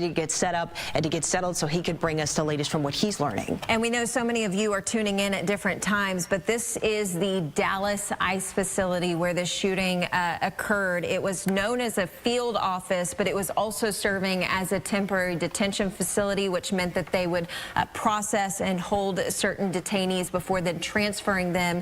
to get set up and to get settled so he could bring us the latest from what he's learning. And we know so many of you are tuning in at different times, but this is the Dallas ICE facility where this shooting occurred. It was known as a field office, but it was also serving as a temporary detention facility, which meant that they would process and hold certain detainees before then transferring them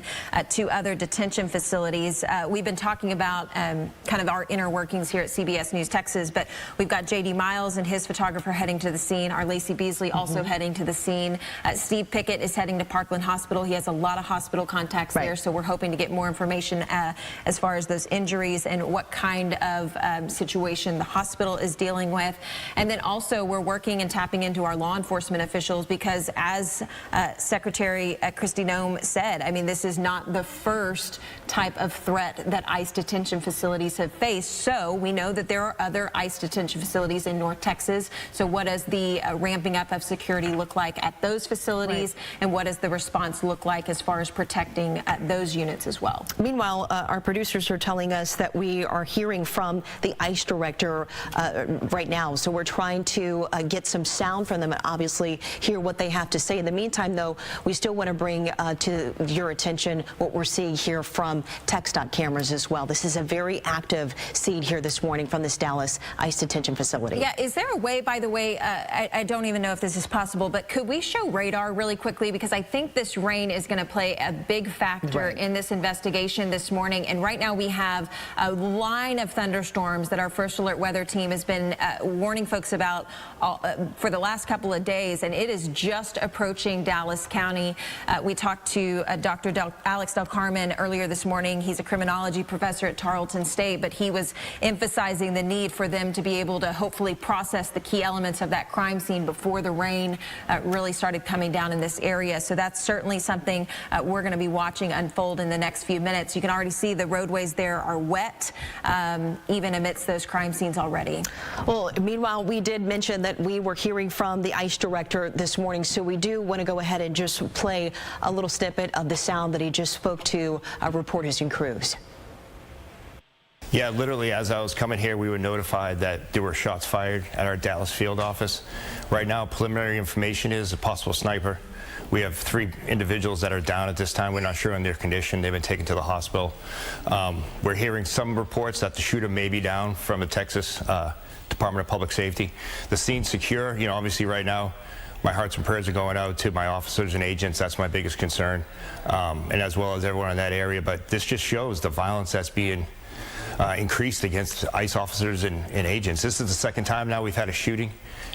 to other detention facilities. We've been talking about kind of our inner workings here at CBS News Texas, but we've got J.D. Miles and his photographer heading to the scene. Our Lacey Beasley also heading to the scene. Steve Pickett is heading to Parkland Hospital. He has a lot of hospital contacts there, so we're hoping to get more information as far as those injuries and what kind of situation the hospital is dealing with. And then also we're working and tapping into our law enforcement officials because, as Secretary Kristi Noem said, I mean, this is not the first type of threat that ICE detention facilities have faced. So we know that there are other ICE detention facilities in North Texas. So what does the ramping up of security look like at those facilities, and what does the response look like as far as protecting those units as well? Meanwhile, our producers are telling us that we are hearing from the ICE director right now. So we're trying to get some sound from them and obviously hear what they have to say. In the meantime, though, we still want to bring to your attention what we're seeing here from TxDOT cameras as well. This is a very active scene here this morning from this Dallas ICE detention facility. Yeah, is there a way, by the way, I don't even know if this is possible, but could we show radar really quickly? Because I think this rain is going to play a big factor in this investigation this morning. And right now we have a line of thunderstorms that our First Alert Weather team has been warning folks about for the last couple of days, and it is just approaching Dallas County. We talked to Dr. Alex Del Carmen earlier this morning. He's a criminology professor at Tarleton State, but he was emphasizing the need for them to be able to hopefully process the key elements of that crime scene before the rain really started coming down in this area. So that's certainly something we're going to be watching unfold in the next few minutes. You can already see the roadways there are wet, even amidst those crime scenes already. Well, meanwhile, we did mention that we were hearing from the ICE director this morning, so we do want to go ahead and just play a little snippet of the sound that he just spoke to reporters and crews. Yeah, literally, as I was coming here, we were notified that there were shots fired at our Dallas field office. Right now, preliminary information is a possible sniper. We have 3 individuals that are down at this time. We're not sure on their condition. They've been taken to the hospital. We're hearing some reports that the shooter may be down from the Texas Department of Public Safety. The scene's secure. You know, obviously right now, my hearts and prayers are going out to my officers and agents. That's my biggest concern, and as well as everyone in that area. But this just shows the violence that's being increased against ICE officers and agents. This is the second time now we've had a shooting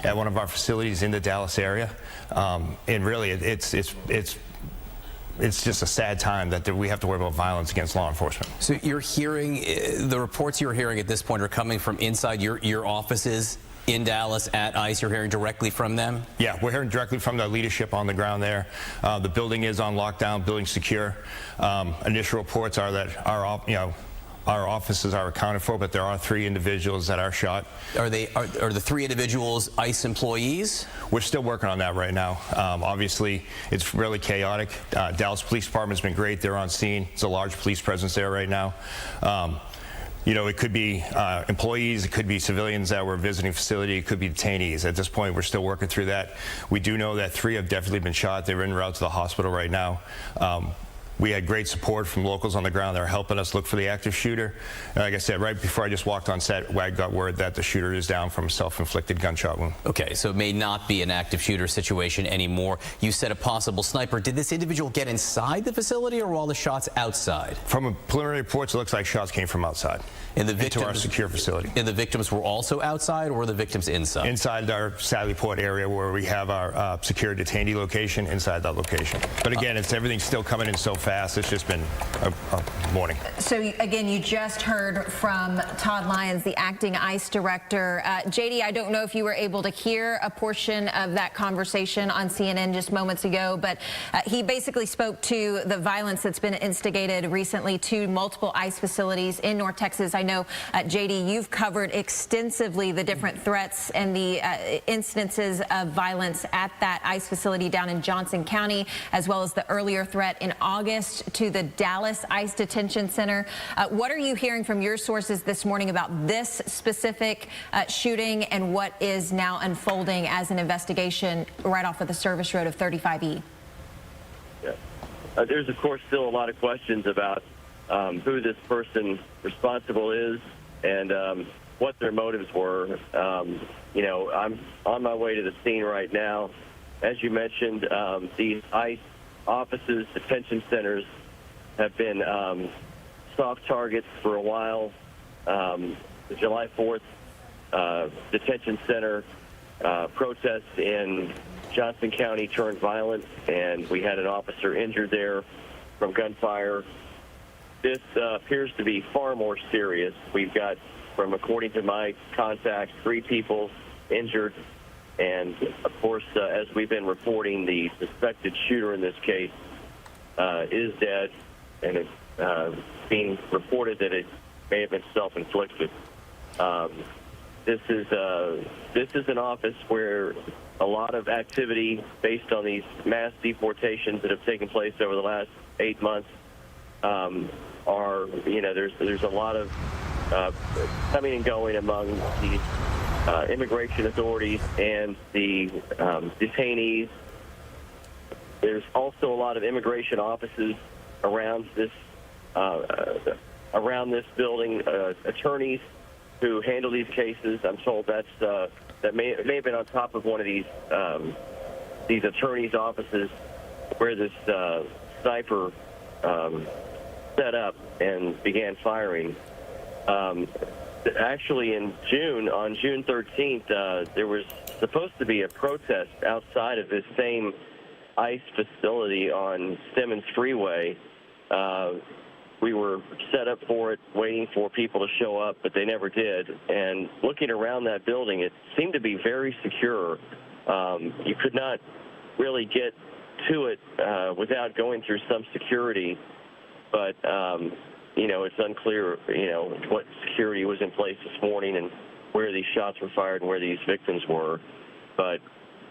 at one of our facilities in the Dallas area, and really it's just a sad time that we have to worry about violence against law enforcement. So you're hearing, the reports you're hearing at this point are coming from inside your offices in Dallas at ICE. You're hearing directly from them? Yeah, we're hearing directly from the leadership on the ground there. The building is on lockdown, building secure. Initial reports are that our offices are accounted for, but there are 3 individuals that are shot. Are the 3 individuals ICE employees? We're still working on that right now. Obviously, it's really chaotic. Dallas Police Department's been great. They're on scene. It's a large police presence there right now. You know, it could be employees, it could be civilians that were visiting facility, it could be detainees. At this point, we're still working through that. We do know that 3 have definitely been shot. They're en route to the hospital right now. We had great support from locals on the ground that are helping us look for the active shooter. And like I said, right before I just walked on set, I got word that the shooter is down from a self-inflicted gunshot wound. Okay, so it may not be an active shooter situation anymore. You said a possible sniper. Did this individual get inside the facility, or were all the shots outside? From preliminary reports, it looks like shots came from outside. And the victims, into our secure facility. And the victims were also outside, or were the victims inside? Inside our Sally Port area, where we have our secure detainee location, inside that location. But again, everything's still coming in so fast. It's just been a morning. So again, you just heard from Todd Lyons, the acting ICE director. JD, I don't know if you were able to hear a portion of that conversation on CNN just moments ago, but he basically spoke to the violence that's been instigated recently to multiple ICE facilities in North Texas. I know, JD, you've covered extensively the different threats and the incidences of violence at that ICE facility down in Johnson County, as well as the earlier threat in August. biased to the Dallas ICE Detention Center. What are you hearing from your sources this morning about this specific shooting and what is now unfolding as an investigation right off of the service road of 35E? Yeah. There's, of course, still a lot of questions about who this person responsible is and what their motives were. You know, I'm on my way to the scene right now. As you mentioned, these ICE offices, detention centers, have been soft targets for a while. The July 4th detention center protest in Johnson County turned violent, and we had an officer injured there from gunfire. This appears to be far more serious. We've got, according to my contacts, 3 people injured. And, of course, as we've been reporting, the suspected shooter in this case is dead, and it's being reported that it may have been self-inflicted. This is an office where a lot of activity based on these mass deportations that have taken place over the last 8 months are, you know, there's a lot of coming and going among the immigration authorities and the detainees. There's also a lot of immigration offices around this building, attorneys who handle these cases. I'm told that may have been on top of one of these attorneys' offices where this sniper set up and began firing. Actually, on June 13th, there was supposed to be a protest outside of this same ICE facility on Simmons Freeway. We were set up for it, waiting for people to show up, but they never did. And looking around that building, it seemed to be very secure. You could not really get to it without going through some security, but you know, it's unclear, you know, what security was in place this morning and where these shots were fired and where these victims were. But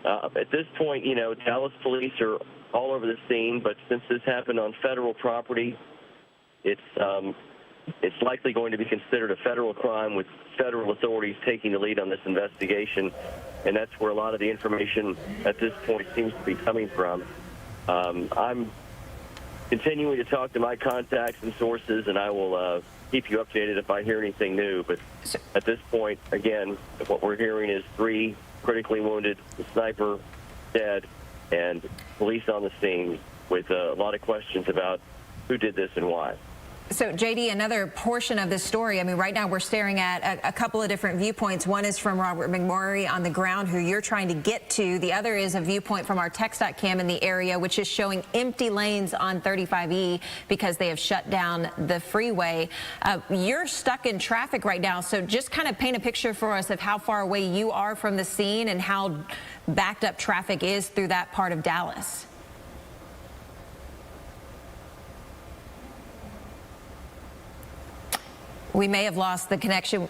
at this point, you know, Dallas police are all over the scene, but since this happened on federal property, it's likely going to be considered a federal crime with federal authorities taking the lead on this investigation, and that's where a lot of the information at this point seems to be coming from. I'm continuing to talk to my contacts and sources, and I will keep you updated if I hear anything new. But at this point, again, what we're hearing is 3 critically wounded, the sniper dead, and police on the scene with a lot of questions about who did this and why. So, JD, another portion of this story, I mean, right now we're staring at a couple of different viewpoints. One is from Robert McMurray on the ground, who you're trying to get to. The other is a viewpoint from our TxDOT-Cam in the area, which is showing empty lanes on 35E because they have shut down the freeway. You're stuck in traffic right now, so just kind of paint a picture for us of how far away you are from the scene and how backed up traffic is through that part of Dallas. We may have lost the connection.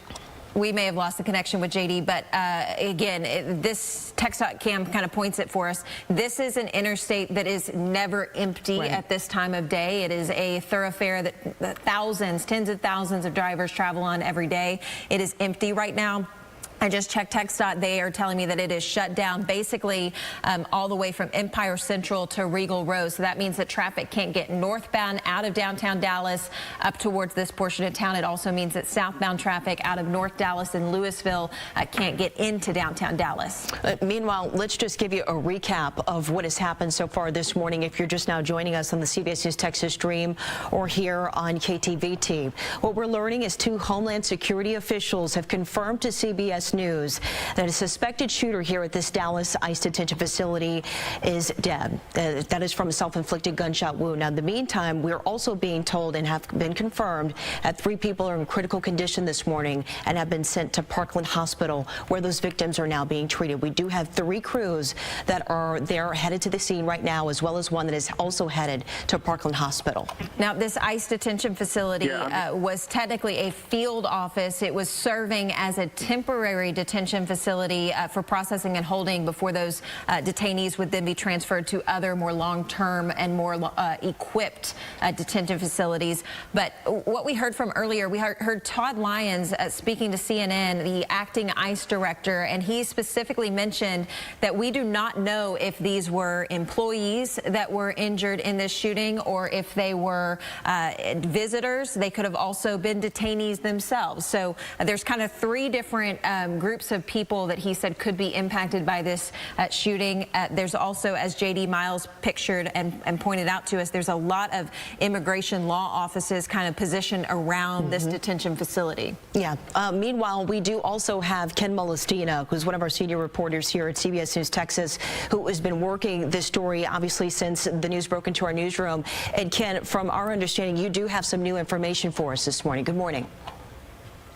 We may have lost the connection with JD, but again, this TxDOT-Cam kind of points it for us. This is an interstate that is never empty at this time of day. It is a thoroughfare that thousands, tens of thousands of drivers travel on every day. It is empty right now. I just checked TxDOT. They are telling me that it is shut down basically all the way from Empire Central to Regal Road. So that means that traffic can't get northbound out of downtown Dallas up towards this portion of town. It also means that southbound traffic out of North Dallas and Louisville can't get into downtown Dallas. Meanwhile, let's just give you a recap of what has happened so far this morning. If you're just now joining us on the CBS News Texas Stream or here on KTVT, what we're learning is 2 Homeland Security officials have confirmed to CBS News that a suspected shooter here at this Dallas ICE detention facility is dead. That is from a self-inflicted gunshot wound. Now, in the meantime, we're also being told and have been confirmed that 3 people are in critical condition this morning and have been sent to Parkland Hospital, where those victims are now being treated. We do have 3 crews that are there headed to the scene right now, as well as one that is also headed to Parkland Hospital. Now, this ICE detention facility was technically a field office. It was serving as a temporary temporary detention facility for processing and holding before those detainees would then be transferred to other more long-term and more equipped detention facilities. But what we heard from earlier, we heard Todd Lyons speaking to CNN, the acting ICE director, and he specifically mentioned that we do not know if these were employees that were injured in this shooting or if they were visitors. They could have also been detainees themselves. So there's kind of three different groups of people that he said could be impacted by this shooting. There's also, as J.D. Miles pictured and pointed out to us, there's a lot of immigration law offices kind of positioned around this detention facility. Yeah. Meanwhile, we do also have Ken Molestina, who's one of our senior reporters here at CBS News Texas, who has been working this story, obviously, since the news broke into our newsroom. And Ken, from our understanding, you do have some new information for us this morning. Good morning.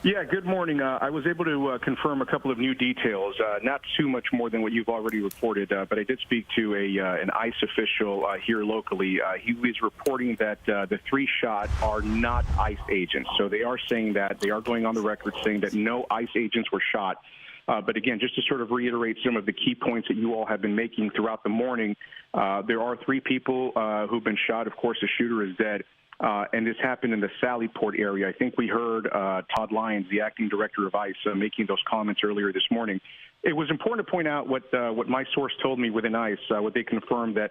Yeah, good morning. I was able to confirm a couple of new details, not too much more than what you've already reported, but I did speak to an ICE official here locally. He was reporting that the three shot are not ICE agents. So they are saying that, they are going on the record saying that no ICE agents were shot. But again, just to sort of reiterate some of the key points that you all have been making throughout the morning, there are three people who've been shot. Of course, the shooter is dead. And this happened in the Sallyport area. I think we heard Todd Lyons, the acting director of ICE, making those comments earlier this morning. It was important to point out what my source told me within ICE, what they confirmed, that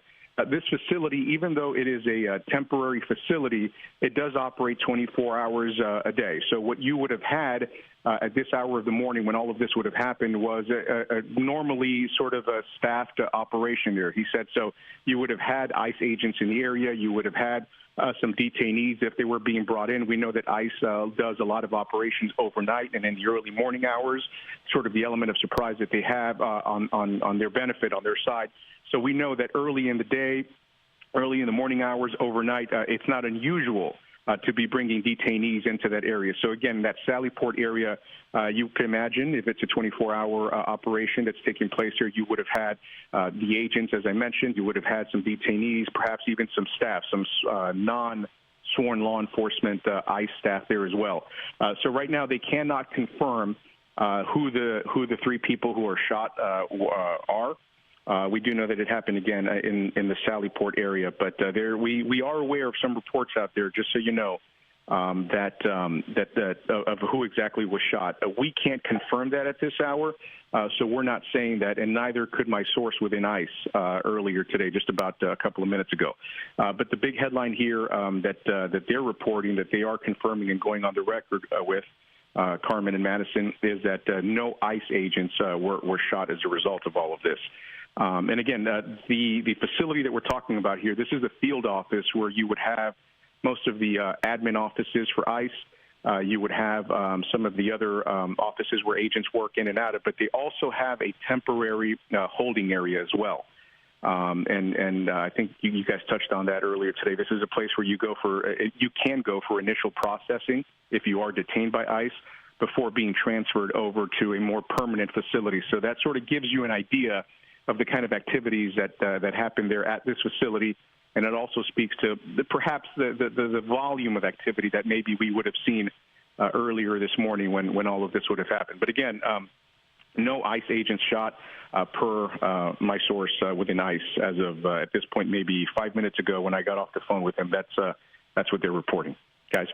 this facility, even though it is a temporary facility, it does operate 24 hours a day. So what you would have had at this hour of the morning when all of this would have happened was a normally sort of a staffed operation there. He said so you would have had ICE agents in the area. You would have had some detainees if they were being brought in. We know that ICE does a lot of operations overnight and in the early morning hours, sort of the element of surprise that they have on their benefit, on their side. So we know that early in the day, early in the morning hours, overnight, it's not unusual to be bringing detainees into that area. So again, that Sallyport area, you can imagine if it's a 24-hour operation that's taking place here, you would have had the agents, as I mentioned, you would have had some detainees, perhaps even some staff, some non-sworn law enforcement ICE staff there as well. So right now they cannot confirm who the three people who are shot are. We do know that it happened again in the Sallyport area, but we are aware of some reports out there, just so you know, of who exactly was shot. We can't confirm that at this hour, so we're not saying that, and neither could my source within ICE earlier today, just about a couple of minutes ago. But the big headline here that they're reporting, that they are confirming and going on the record with, Carmen and Madison, is that no ICE agents were shot as a result of all of this. And again, the facility that we're talking about here, this is the field office where you would have most of the admin offices for ICE. You would have some of the other offices where agents work in and out of, but they also have a temporary holding area as well. And I think you guys touched on that earlier today. This is a place where you can go for initial processing if you are detained by ICE before being transferred over to a more permanent facility. So that sort of gives you an idea of the kind of activities that happen there at this facility, and it also speaks to perhaps the volume of activity that maybe we would have seen earlier this morning when all of this would have happened. But again, no ICE agents shot per my source within ICE as of at this point, maybe 5 minutes ago when I got off the phone with them. That's what they're reporting, guys.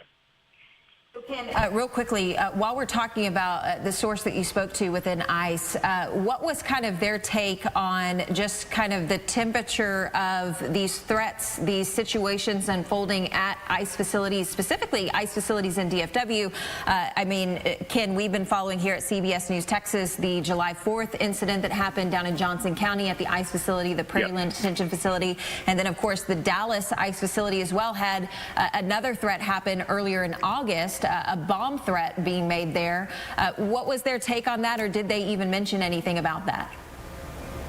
Ken, real quickly, while we're talking about the source that you spoke to within ICE, what was kind of their take on just kind of the temperature of these threats, these situations unfolding at ICE facilities, specifically ICE facilities in DFW? I mean, Ken, we've been following here at CBS News Texas the July 4th incident that happened down in Johnson County at the ICE facility, the Prairie Land Detention Facility. And then, of course, the Dallas ICE facility as well had another threat happen earlier in August. A bomb threat being made there. What was their take on that, or did they even mention anything about that?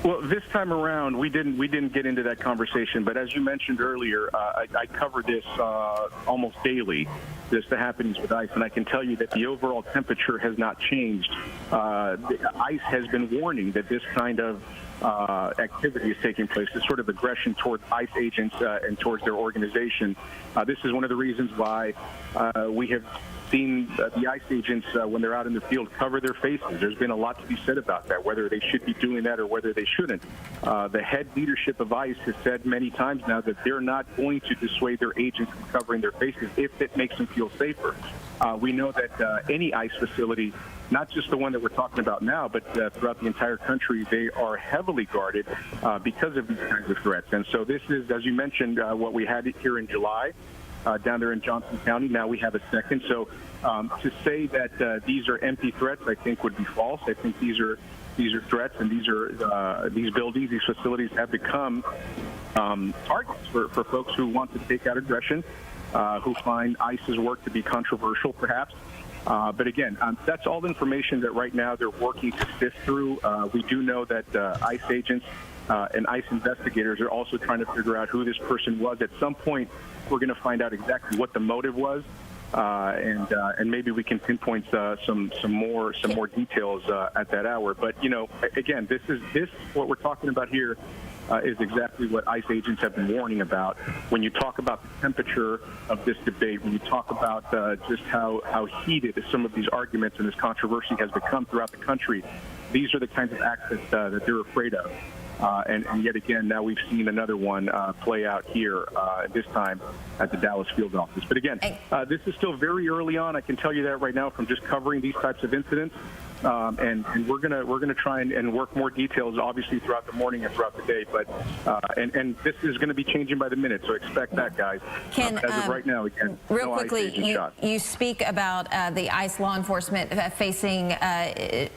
Well, this time around, we didn't get into that conversation. But as you mentioned earlier, I cover this almost daily, just the happenings with ICE, and I can tell you that the overall temperature has not changed. ICE has been warning that this kind of activity is taking place, this sort of aggression towards ICE agents and towards their organization. This is one of the reasons why we have seen the ICE agents, when they're out in the field, cover their faces. There's been a lot to be said about that, whether they should be doing that or whether they shouldn't. The head leadership of ICE has said many times now that they're not going to dissuade their agents from covering their faces if it makes them feel safer. We know that any ICE facility, not just the one that we're talking about now, but throughout the entire country, they are heavily guarded because of these kinds of threats. And so this is, as you mentioned, what we had here in July down there in Johnson County. Now we have a second. So to say that these are empty threats, I think would be false. I think these are threats, and these buildings, these facilities have become targets for folks who want to take out aggression, who find ICE's work to be controversial, perhaps. But again, that's all the information that right now they're working to sift through. We do know that ICE agents and ICE investigators are also trying to figure out who this person was. At some point, we're going to find out exactly what the motive was, and maybe we can pinpoint some more details at that hour. But you know, again, this what we're talking about here is exactly what ICE agents have been warning about. When you talk about the temperature of this debate, when you talk about just how heated some of these arguments and this controversy has become throughout the country, these are the kinds of acts that they're afraid of. And yet again, now we've seen another one play out here, this time at the Dallas field office. But again, this is still very early on. I can tell you that right now from just covering these types of incidents. And we're gonna try and work more details, obviously, throughout the morning and throughout the day. But and this is going to be changing by the minute, so expect that, guys. Ken, as of right now, again, real no quickly, you speak about the ICE law enforcement facing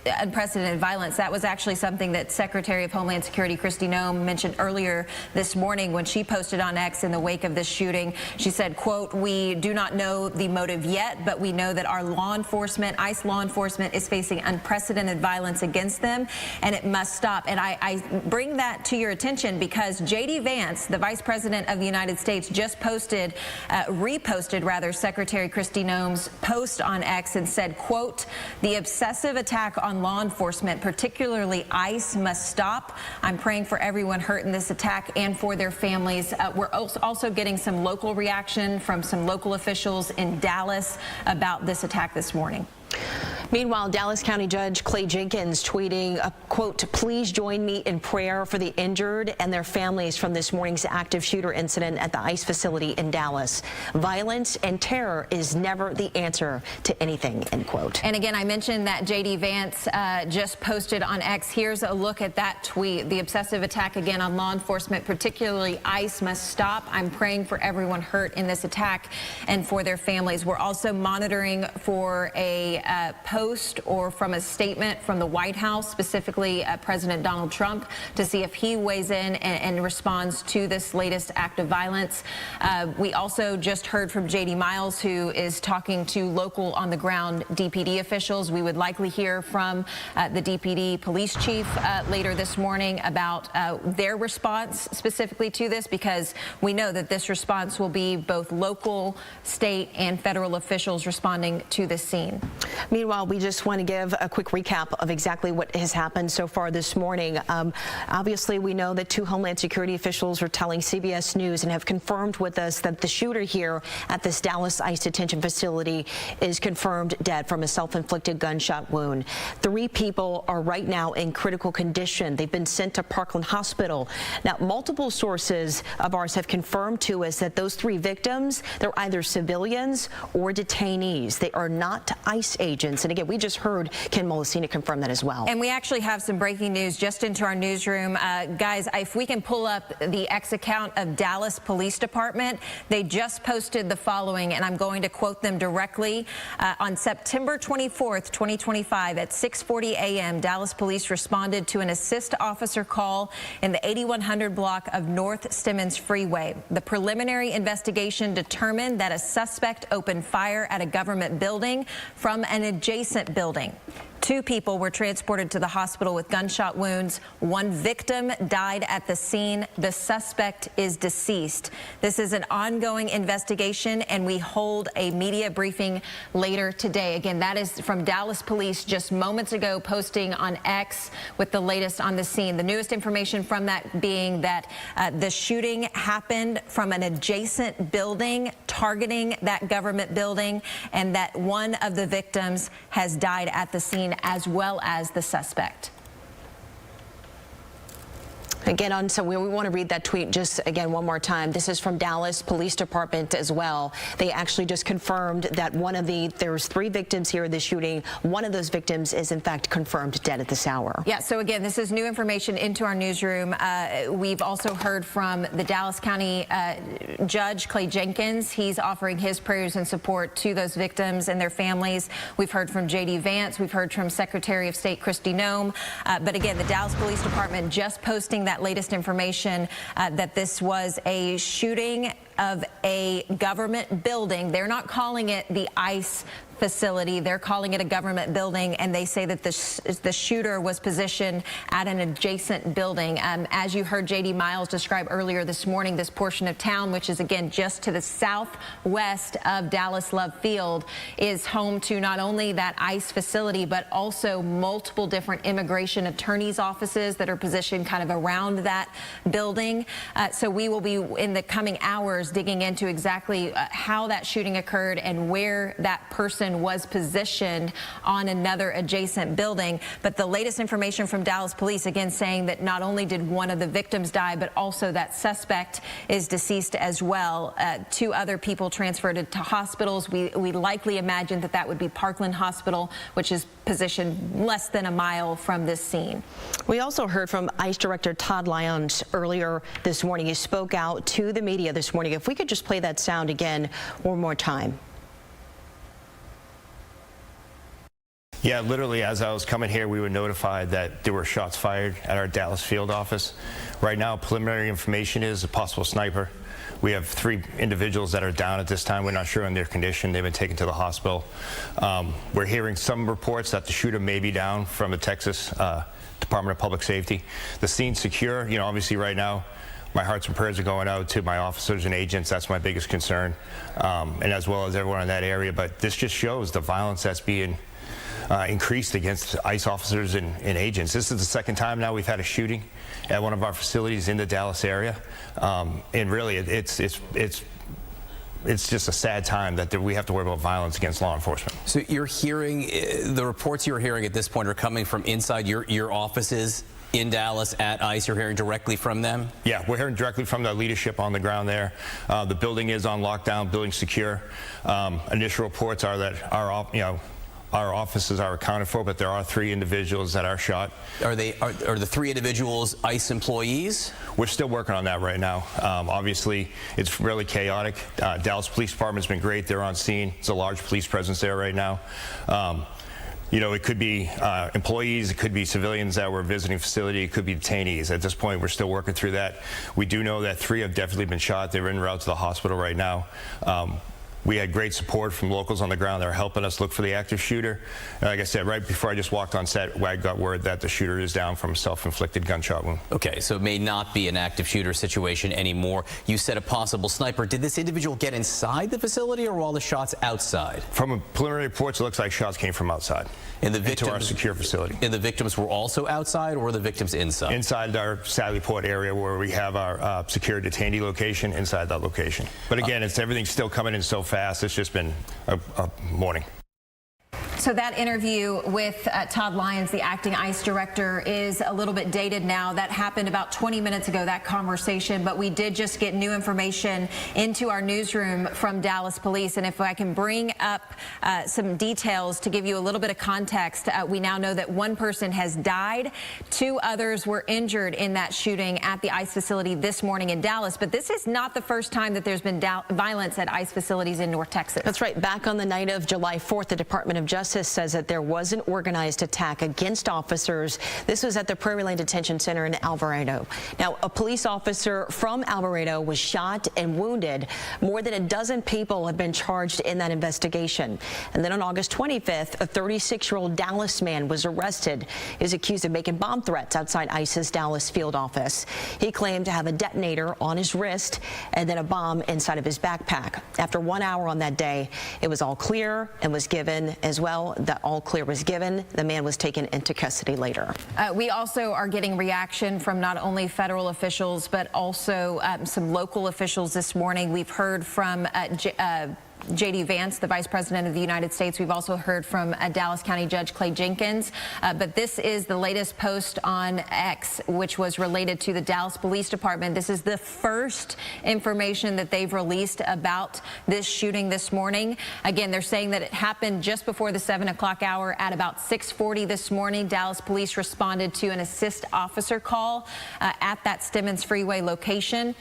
unprecedented violence. That was actually something that Secretary of Homeland Security Kristi Noem mentioned earlier this morning when she posted on X in the wake of this shooting. She said, quote, "We do not know the motive yet, but we know that our law enforcement, ICE law enforcement, is facing unprecedented violence against them, and it must stop." And I bring that to your attention because J.D. Vance, the Vice President of the United States, just reposted rather, Secretary Kristi Noem's post on X and said, quote, "The obsessive attack on law enforcement, particularly ICE, must stop. I'm praying for everyone hurt in this attack and for their families." We're also getting some local reaction from some local officials in Dallas about this attack this morning. Meanwhile, Dallas County Judge Clay Jenkins tweeting, quote, "Please join me in prayer for the injured and their families from this morning's active shooter incident at the ICE facility in Dallas. Violence and terror is never the answer to anything," end quote. And again, I mentioned that J.D. Vance just posted on X. Here's a look at that tweet. "The obsessive attack again on law enforcement, particularly ICE, must stop. I'm praying for everyone hurt in this attack and for their families." We're also monitoring for a post or from a statement from the White House, specifically President Donald Trump, to see if he weighs in and responds to this latest act of violence. We also just heard from J.D. Miles, who is talking to local on-the-ground DPD officials. We would likely hear from the DPD police chief later this morning about their response specifically to this, because we know that this response will be both local, state, and federal officials responding to this scene. Meanwhile, we just want to give a quick recap of exactly what has happened so far this morning. Obviously, we know that 2 Homeland Security officials are telling CBS News and have confirmed with us that the shooter here at this Dallas ICE detention facility is confirmed dead from a self-inflicted gunshot wound. 3 people are right now in critical condition. They've been sent to Parkland Hospital. Now, multiple sources of ours have confirmed to us that those 3 victims, they're either civilians or detainees. They are not ICE agents. And again, we just heard Ken Molesina confirm that as well. And we actually have some breaking news just into our newsroom. Guys, if we can pull up the X account of Dallas Police Department, they just posted the following, and I'm going to quote them directly. On September 24th, 2025, at 6:40 a.m., Dallas Police responded to an assist officer call in the 8100 block of North Stemmons Freeway. The preliminary investigation determined that a suspect opened fire at a government building from an adjacent building. 2 people were transported to the hospital with gunshot wounds. 1 victim died at the scene. The suspect is deceased. This is an ongoing investigation, and we hold a media briefing later today. Again, that is from Dallas Police just moments ago, posting on X with the latest on the scene. The newest information from that being that the shooting happened from an adjacent building targeting that government building, and that 1 of the victims has died at the scene, as well as the suspect. Again, so we want to read that tweet just again one more time. This is from Dallas Police Department as well. They actually just confirmed that there's 3 victims here in the shooting. 1 of those victims is in fact confirmed dead at this hour. Yeah, so again, this is new information into our newsroom. We've also heard from the Dallas County Judge Clay Jenkins. He's offering his prayers and support to those victims and their families. We've heard from J.D. Vance. We've heard from Secretary of State Kristi Noem. But again, the Dallas Police Department just posting that latest information that this was a shooting of a government building. They're not calling it the ICE facility. They're calling it a government building, and they say that the shooter was positioned at an adjacent building. As you heard J.D. Miles describe earlier this morning, this portion of town, which is again just to the southwest of Dallas Love Field, is home to not only that ICE facility, but also multiple different immigration attorneys' offices that are positioned kind of around that building. So we will be in the coming hours digging into exactly how that shooting occurred and where that person was positioned on another adjacent building. But the latest information from Dallas Police, again, saying that not only did 1 of the victims die, but also that suspect is deceased as well. 2 other people transferred to hospitals. We likely imagine that that would be Parkland Hospital, which is positioned less than a mile from this scene. We also heard from ICE Director Todd Lyons earlier this morning. He spoke out to the media this morning. If we could just play that sound again one more time. Yeah, literally, as I was coming here, we were notified that there were shots fired at our Dallas field office. Right now, preliminary information is a possible sniper. We have 3 individuals that are down at this time. We're not sure on their condition. They've been taken to the hospital. We're hearing some reports that the shooter may be down from the Texas Department of Public Safety. The scene's secure. You know, obviously right now, my hearts and prayers are going out to my officers and agents. That's my biggest concern, and as well as everyone in that area. But this just shows the violence that's being increased against ICE officers and agents. This is the 2nd time now we've had a shooting at one of our facilities in the Dallas area, and really it's just a sad time that we have to worry about violence against law enforcement. So you're hearing, the reports you're hearing at this point are coming from inside your offices in Dallas at ICE. You're hearing directly from them? Yeah, we're hearing directly from the leadership on the ground there. The building is on lockdown, building secure. Initial reports are that our offices are accounted for, but there are 3 individuals that are shot. Are the 3 individuals ICE employees? We're still working on that right now. Obviously, it's really chaotic. Dallas Police Department's been great. They're on scene. There's a large police presence there right now. You know, it could be employees, it could be civilians that were visiting facility, it could be detainees. At this point, we're still working through that. We do know that 3 have definitely been shot. They're en route to the hospital right now. We had great support from locals on the ground that are helping us look for the active shooter. And like I said, right before I just walked on set, I got word that the shooter is down from a self-inflicted gunshot wound. Okay, so it may not be an active shooter situation anymore. You said a possible sniper. Did this individual get inside the facility, or were all the shots outside? From preliminary reports, it looks like shots came from outside. And the victims, into our secure facility. And the victims were also outside, or were the victims inside? Inside our Sallyport area, where we have our secure detainee location, inside that location. But again, everything's still coming in so fast. It's just been a morning. So that interview with Todd Lyons, the acting ICE director, is a little bit dated now. That happened about 20 minutes ago, that conversation, but we did just get new information into our newsroom from Dallas Police. And if I can bring up some details to give you a little bit of context, we now know that 1 person has died. 2 others were injured in that shooting at the ICE facility this morning in Dallas. But this is not the first time that there's been violence at ICE facilities in North Texas. That's right. Back on the night of July 4th, the Department of Justice Justice says that there was an organized attack against officers. This was at the Prairie Lane Detention Center in Alvarado. Now, a police officer from Alvarado was shot and wounded. More than a dozen people have been charged in that investigation. And then on August 25th, a 36-year-old Dallas man was arrested. He is accused of making bomb threats outside ICE's Dallas field office. He claimed to have a detonator on his wrist and then a bomb inside of his backpack. After 1 hour on that day, it was all clear and was given as well. That all clear was given. The man was taken into custody later. We also are getting reaction from not only federal officials, but also some local officials this morning. We've heard from J.D. Vance, the Vice President of the United States. We've also heard from Dallas County Judge Clay Jenkins. But this is the latest post on X, which was related to the Dallas Police Department. This is the first information that they've released about this shooting this morning. Again, they're saying that it happened just before the 7 o'clock hour. At about 6:40 this morning, Dallas police responded to an assist officer call at that Stemmons Freeway location.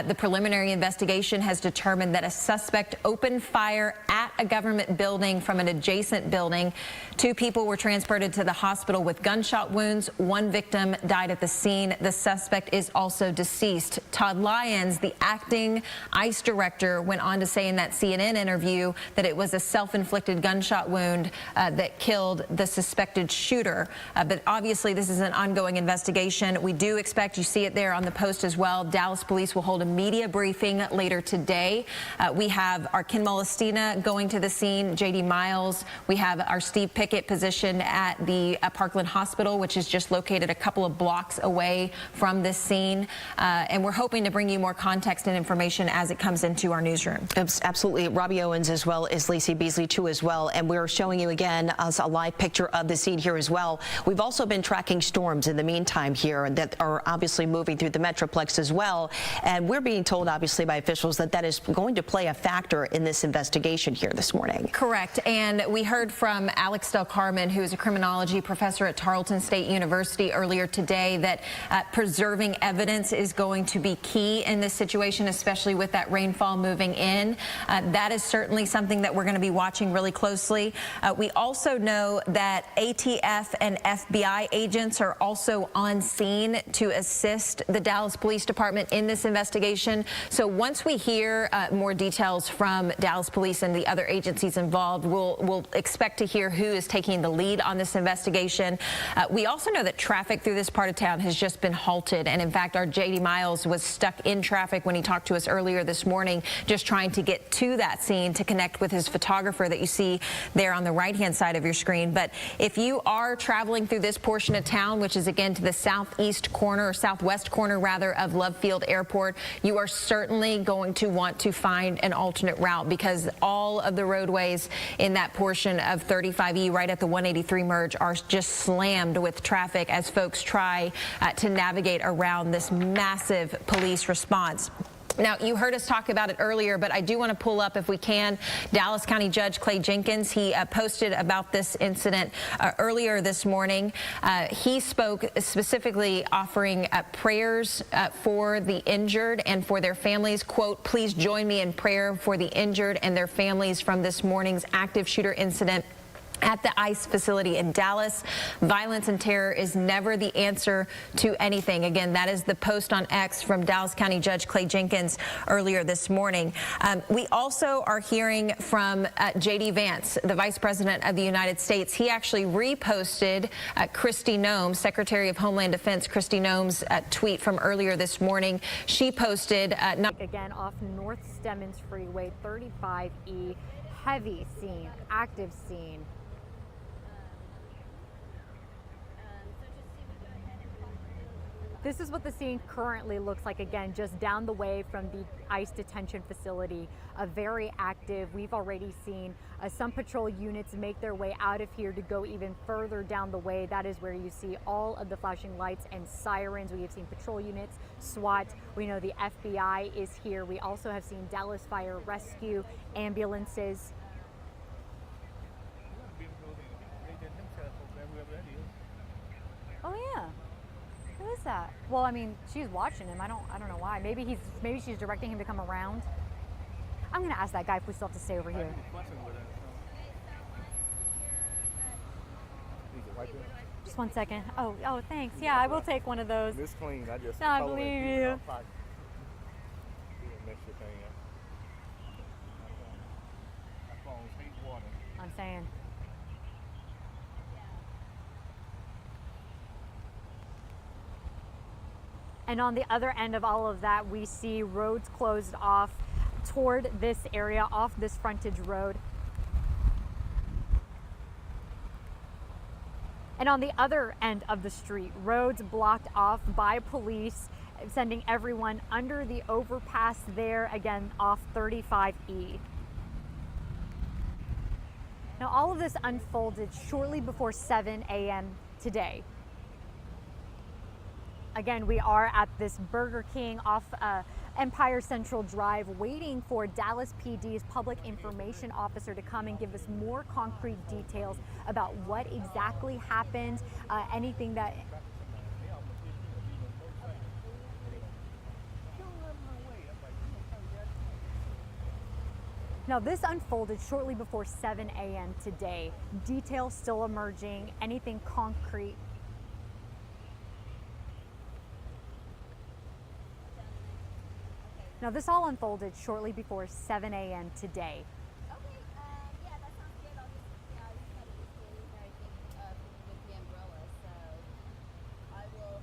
The preliminary investigation has determined that a suspect opened fire at a government building from an adjacent building. 2 people were transported to the hospital with gunshot wounds. 1 victim died at the scene. The suspect is also deceased. Todd Lyons, the acting ICE director, went on to say in that CNN interview that it was a self-inflicted gunshot wound that killed the suspected shooter. But obviously this is an ongoing investigation. We do expect, you see it there on the post as well, Dallas police will hold a media briefing later today. We have our Ken Molestina going to the scene, J.D. Miles. We have our Steve Pickett positioned at the Parkland Hospital, which is just located a couple of blocks away from this scene. And we're hoping to bring you more context and information as it comes into our newsroom. Absolutely. Robbie Owens as well as Lacey Beasley too as well. And we're showing you again a live picture of the scene here as well. We've also been tracking storms in the meantime here that are obviously moving through the Metroplex as well. And we're being told obviously by officials that that is going to play a factor in this investigation here this morning. Correct. And we heard from Alex Del Carmen, who is a criminology professor at Tarleton State University, earlier today that preserving evidence is going to be key in this situation, especially with that rainfall moving in. That is certainly something that we're going to be watching really closely. We also know that ATF and FBI agents are also on scene to assist the Dallas Police Department in this investigation. So once we hear more details from Dallas Police and the other agencies involved, we'll expect to hear who is taking the lead on this investigation. We also know that traffic through this part of town has just been halted. And in fact, our J.D. Miles was stuck in traffic when he talked to us earlier this morning, just trying to get to that scene to connect with his photographer that you see there on the right-hand side of your screen. But if you are traveling through this portion of town, which is again to the southeast corner or southwest corner rather of Love Field Airport, you are certainly going to want to find an alternate route, because all of the roadways in that portion of 35E right at the 183 merge are just slammed with traffic as folks try to navigate around this massive police response. Now, you heard us talk about it earlier, but I do want to pull up, if we can, Dallas County Judge Clay Jenkins. He posted about this incident earlier this morning. He spoke specifically offering prayers for the injured and for their families. Quote, "Please join me in prayer for the injured and their families from this morning's active shooter incident at the ICE facility in Dallas. Violence and terror is never the answer to anything." Again, that is the post on X from Dallas County Judge Clay Jenkins earlier this morning. We also are hearing from J.D. Vance, the Vice President of the United States. He actually reposted Kristi Noem, Secretary of Homeland Defense Kristi Noem's tweet from earlier this morning. She posted again off North Stemmons Freeway, 35E, heavy scene, active scene. This is what the scene currently looks like, again, just down the way from the ICE detention facility. Very active. We've already seen some patrol units make their way out of here to go even further down the way. That is where you see all of the flashing lights and sirens. We have seen patrol units, SWAT. We know the FBI is here. We also have seen Dallas Fire Rescue ambulances. Oh yeah. Who is that? Well, I mean, she's watching him. I don't know why. Maybe she's directing him to come around. I'm gonna ask that guy if we still have to stay over here. Just 1 second. Oh, thanks. Yeah, I will take one of those. This clean. I just. No, I believe you. I'm saying. And on the other end of all of that, we see roads closed off toward this area, off this frontage road. And on the other end of the street, roads blocked off by police, sending everyone under the overpass there, again, off 35E. Now, all of this unfolded shortly before 7 a.m. today. Again, we are at this Burger King off Empire Central Drive, waiting for Dallas PD's public information officer to come and give us more concrete details about what exactly happened, anything that... Now, this unfolded shortly before 7 a.m. today. Details still emerging, anything concrete. Now, this all unfolded shortly before 7 a.m. today. Okay, yeah, that sounds good. I'll just, I just had to be standing here, I think, with the umbrella, so I will,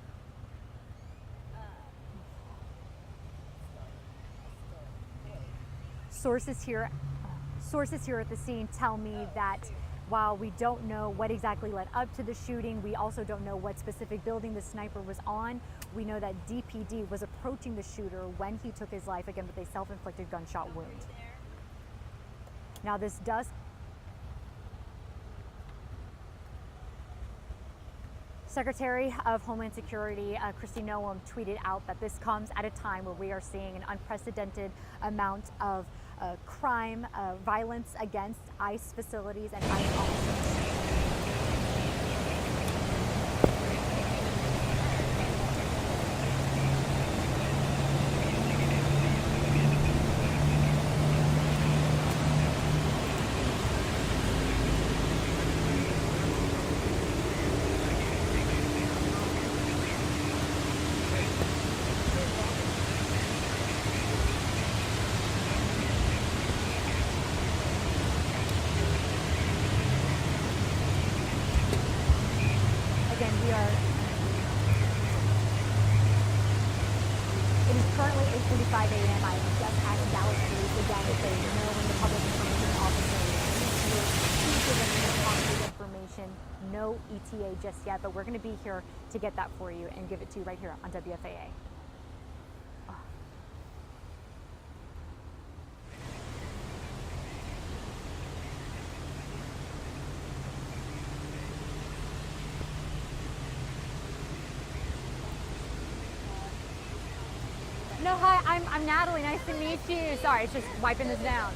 Sources here at the scene tell me that while we don't know what exactly led up to the shooting, we also don't know what specific building the sniper was on. We know that DPD was approaching the shooter when he took his life, again, with a self-inflicted gunshot wound. Now, this does... Secretary of Homeland Security, Kristi Noem, tweeted out that this comes at a time where we are seeing an unprecedented amount of crime, violence against ICE facilities and ICE officers. It is currently 8:45 a.m. I just asked Dallas Police again if they know when the public information officer is giving me concrete information. No ETA just yet, but we're going to be here to get that for you and give it to you right here on WFAA. No, hi, I'm Natalie. Nice to meet you. Sorry, it's just wiping this down.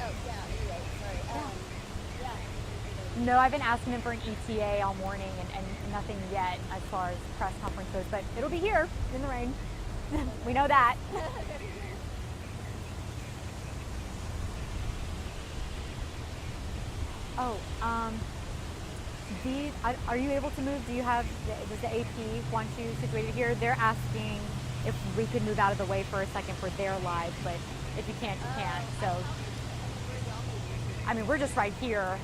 Oh, yeah, anyway, sorry. No, I've been asking them for an ETA all morning and nothing yet as far as press conference goes, but it'll be here in the rain. We know that. Are you able to move? Do you have, does the AP want you situated here? They're asking if we could move out of the way for a second for their lives, but if you can't, you can't. So, I mean, we're just right here.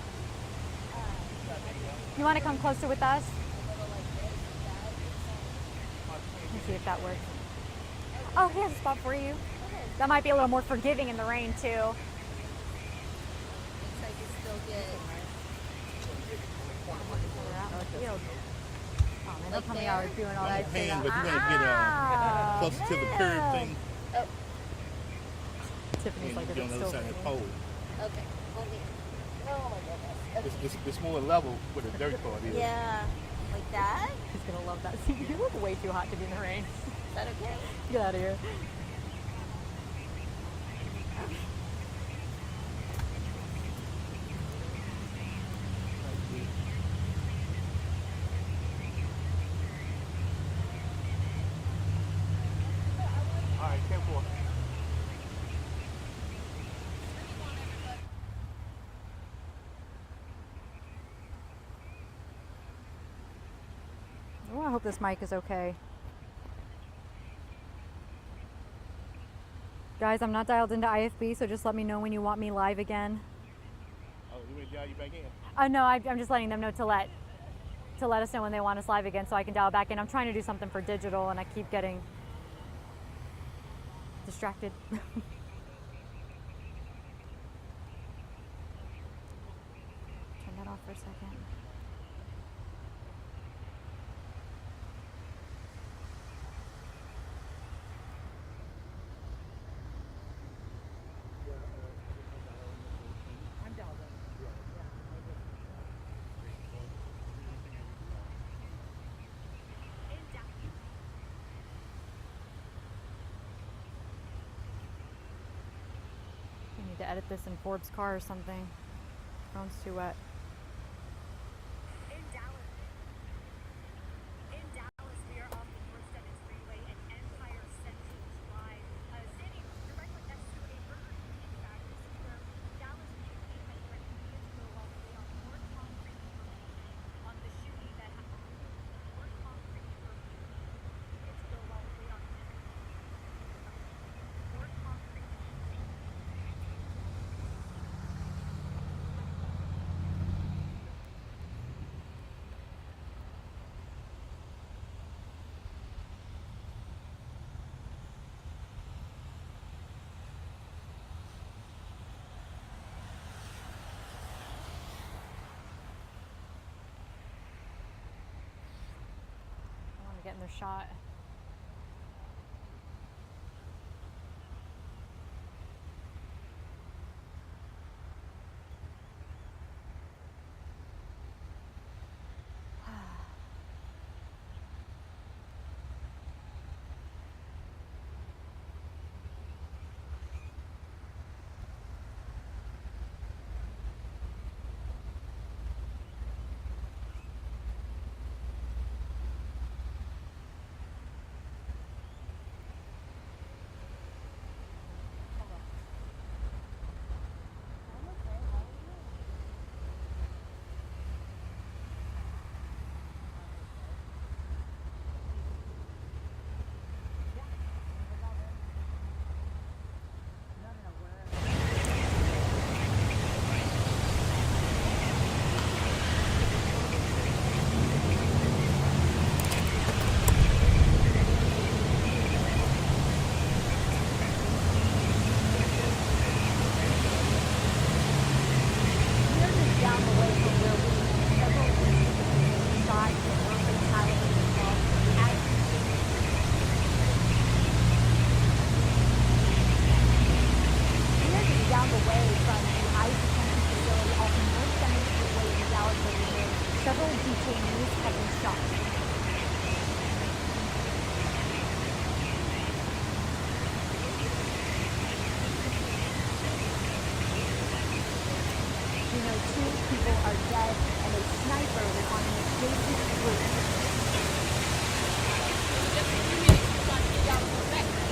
You want to come closer with us? Let me see if that works. Oh, he has a spot for you. That might be a little more forgiving in the rain, too. Looks like it's still good. Oh, man, don't tell me I was doing all that. But you want to get closer to the curb thing. Oh, Tiffany's like, You're on the other side of the pole. okay. Let me, oh my goodness. It's more level where the dirt part is. Yeah, like that? He's gonna love that. See, you look way too hot to be in the rain. Is that okay? Get out of here. All right, 10-4. Oh, I hope this mic is okay. Guys, I'm not dialed into IFB, so just let me know when you want me live again. Oh, you want to dial you back in? No, I'm just letting them know to let us know when they want us live again so I can dial back in. I'm trying to do something for digital and I keep getting distracted. Turn that off for a second. I need to edit this in Forbes' car or something. Phone's too wet. In Dallas, we are off the North Stebbins Freeway and Empire Central Drive, standing directly next to a Burger King. In fact, this is where Dallas PD has recommended to go all the way on more concrete information on the shooting that happened. More concrete information. It's go all the way on more concrete. I want to get in their shot. Several detainees have been shot. We know 2 people are dead and a sniper was on an adjacent roof.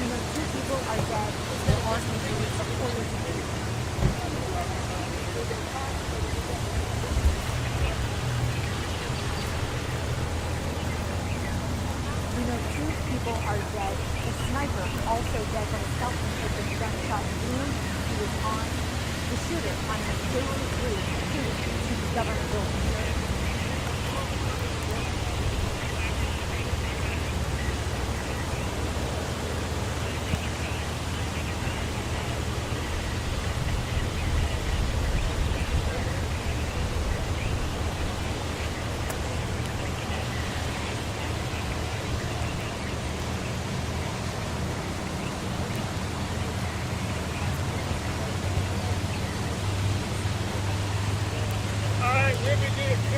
We know 2 people are dead. There are injuries reported to be. We know 2 people are dead. The sniper also dead from a self-inflicted gunshot wound. He was on the shooter on an adjacent roof to the government building. All right, we'll be good.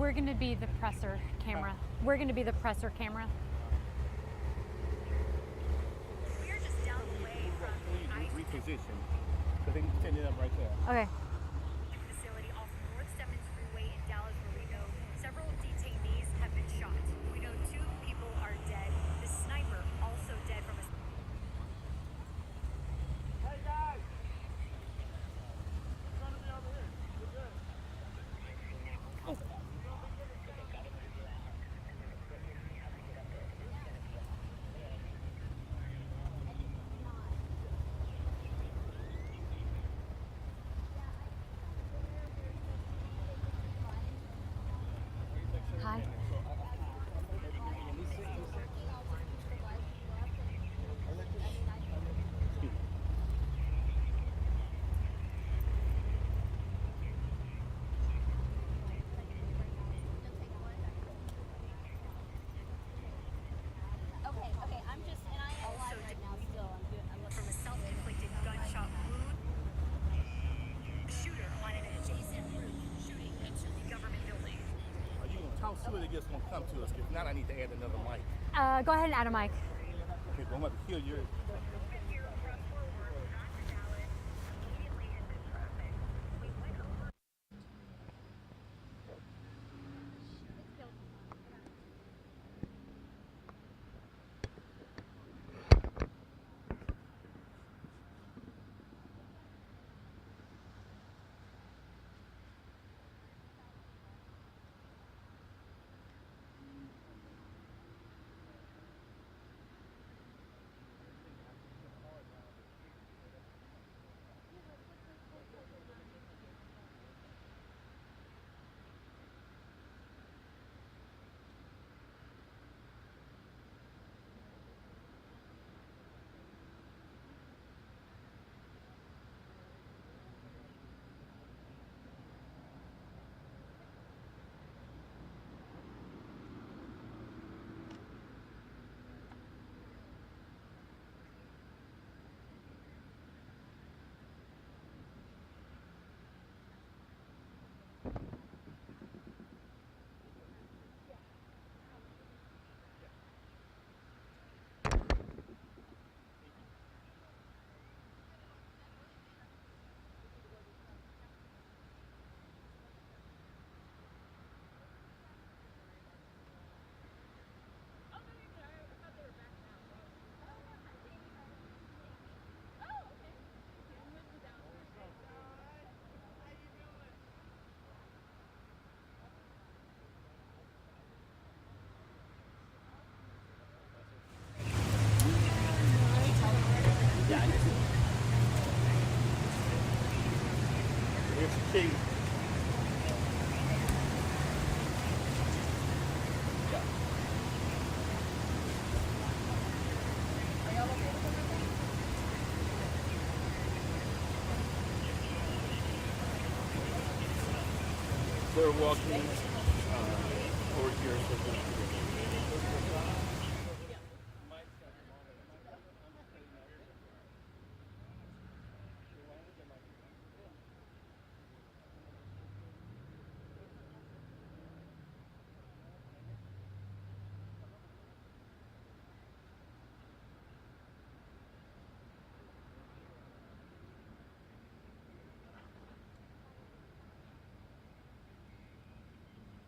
We're going to be the presser camera. We're going to be the presser camera. We're just down the way from the ICE Reposition. So they can send it up right there. Okay. facility off North Stebbins Freeway in Dallas, where we know several detainees have been shot. We know 2 people are dead. The sniper also dead from a... Hey guys! It's gonna be over here. We're good. Hi. Okay, I'm just, and I am live right now still. I'm looking from a self-inflicted gunshot wound. The shooter on an adjacent roof shooting into the government building. Are you gonna talk to it or just gonna come to us? If not, I need to add another mic. Go ahead and add a mic. Okay, but I'm about to kill yours. Here's the key. They're walking over here.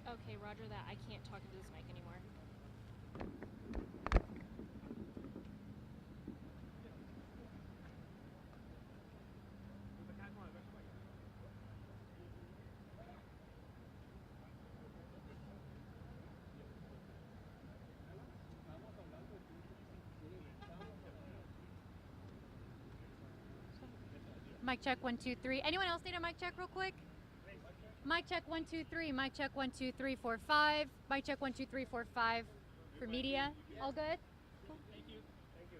Okay, roger that. I can't talk into this mic anymore. Mic check 1 2 3. Anyone else need a mic check real quick? Mic check 1 2 3. Mic check 1 2 3 4 5. Mic check 1 2 3 4 5 for media. All good? Cool. Thank you. Thank you.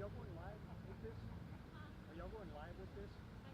y'all going live with this? Are y'all going live with this? I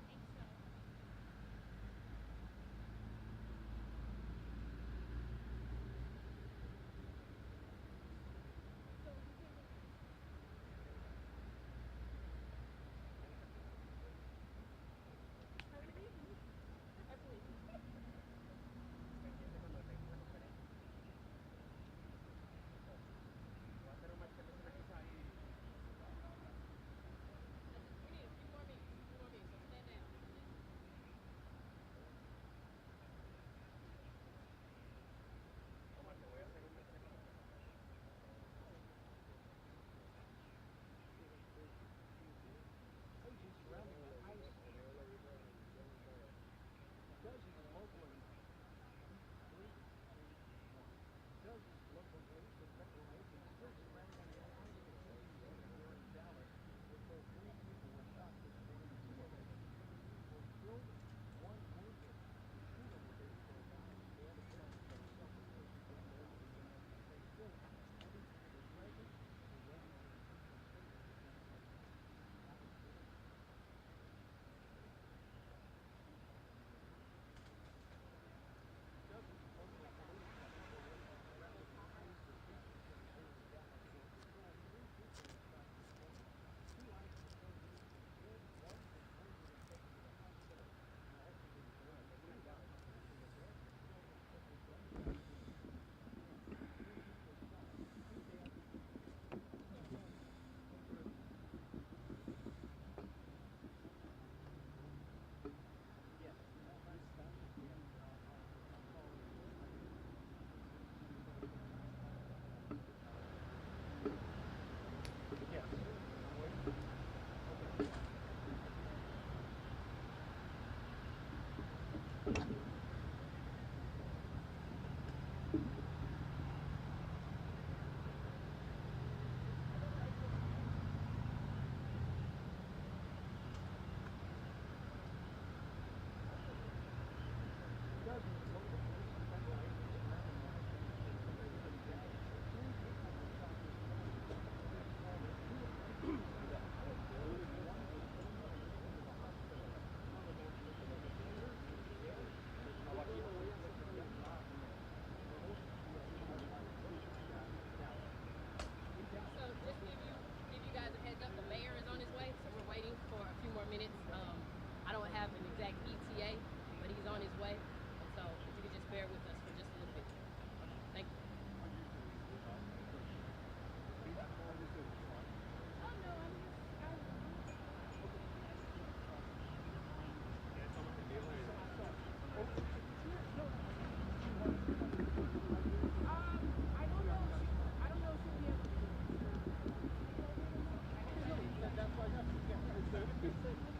think so.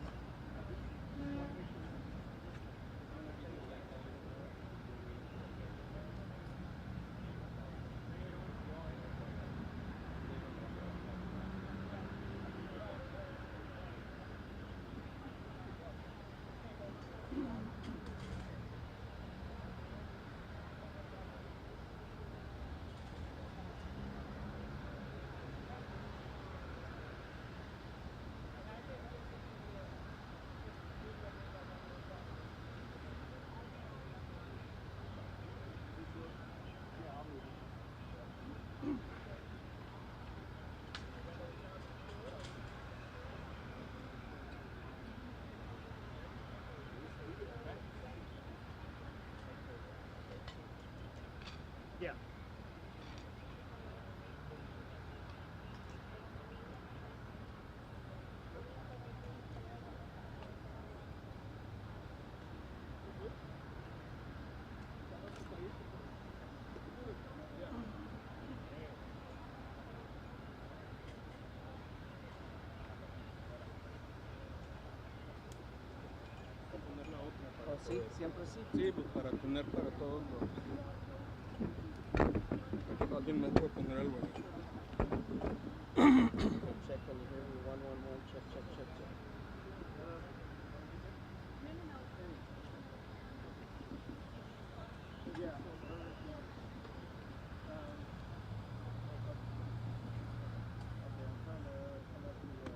Yeah. ¿O sí? ¿Siempre sí? Sí, pues para tener para todos los... Alguien más puede poner algo ahí. Check, can you hear me? 111, check, check, check, check. Yeah. Okay, I'm trying to come up with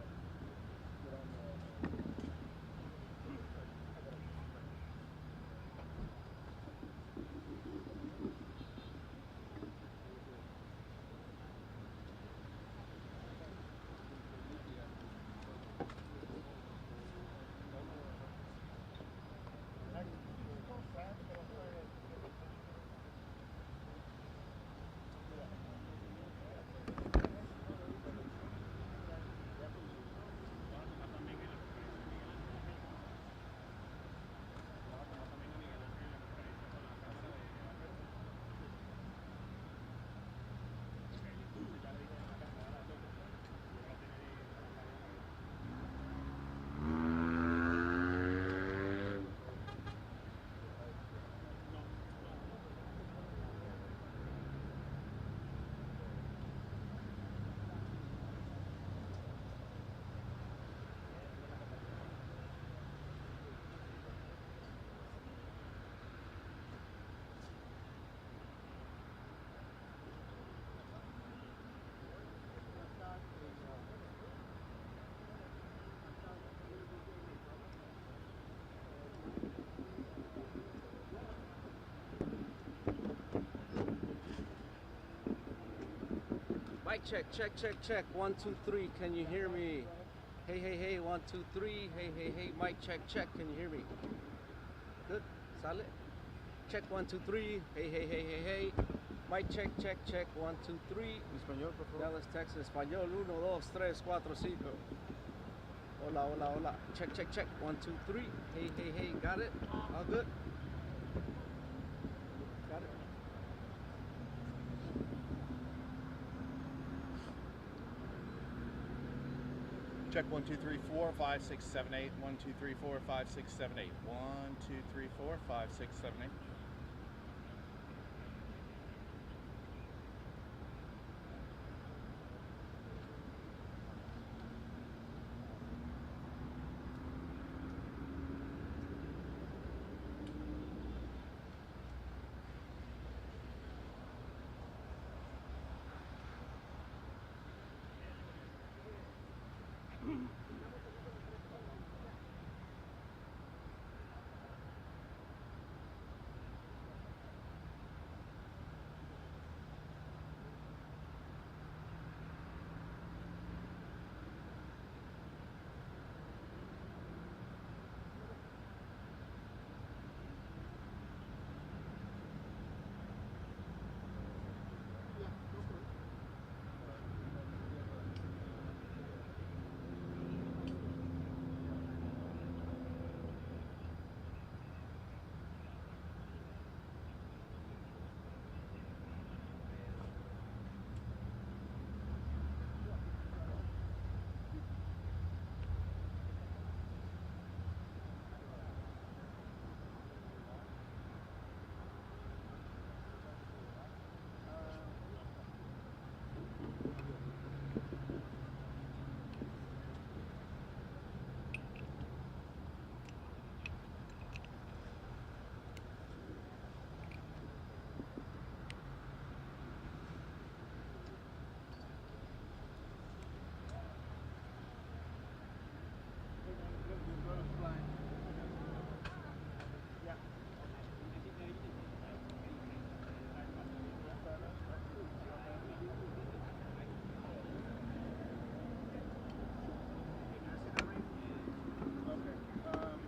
Mic check, check, check, check. 1, 2, 3. Can you hear me? Hey, hey, hey. 1, 2, 3. Hey, hey, hey. Mic check, check. Can you hear me? Good. Sale. Check 1, 2, 3. Hey, hey, hey, hey, hey. Mic check, check, check. 1, 2, 3. Español, por favor. Dallas, Texas. Español. 1, 2, 3, 4, 5. Hola, hola, hola. Check, check, check. 1, 2, 3. Hey, hey, hey. Got it? All good? Got it? Check 1, 2, 3, 4, 5, 6, 7, 8. 1, 2, 3, 4, 5, 6, 7, 8. 1, 2, 3, 4, 5, 6, 7, 8.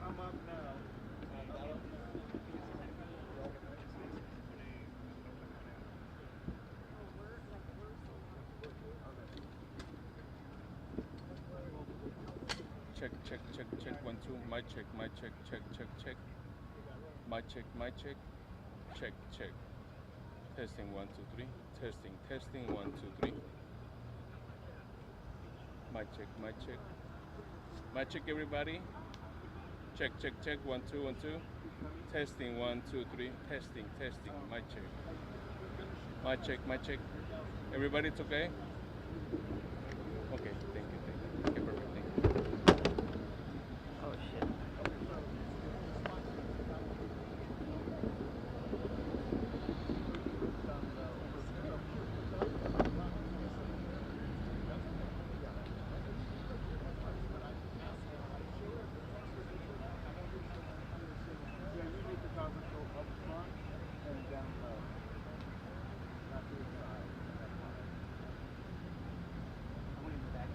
I'm up now. Check, check, check, check. 1, 2. My check, check, check, check. My check, check, check. Testing 1, 2, 3. Testing, testing 1, 2, 3. My check, my check. My check, everybody. Check, check, check. 1, 2, 1, 2. Testing 1, 2, 3. Testing, testing. My check. My check, my check. Everybody, it's okay? Okay, thank you, thank you. Okay, perfect, thank you. Oh, shit. Yeah, you need the cover go up front and down low. Not to the side. I want in the back.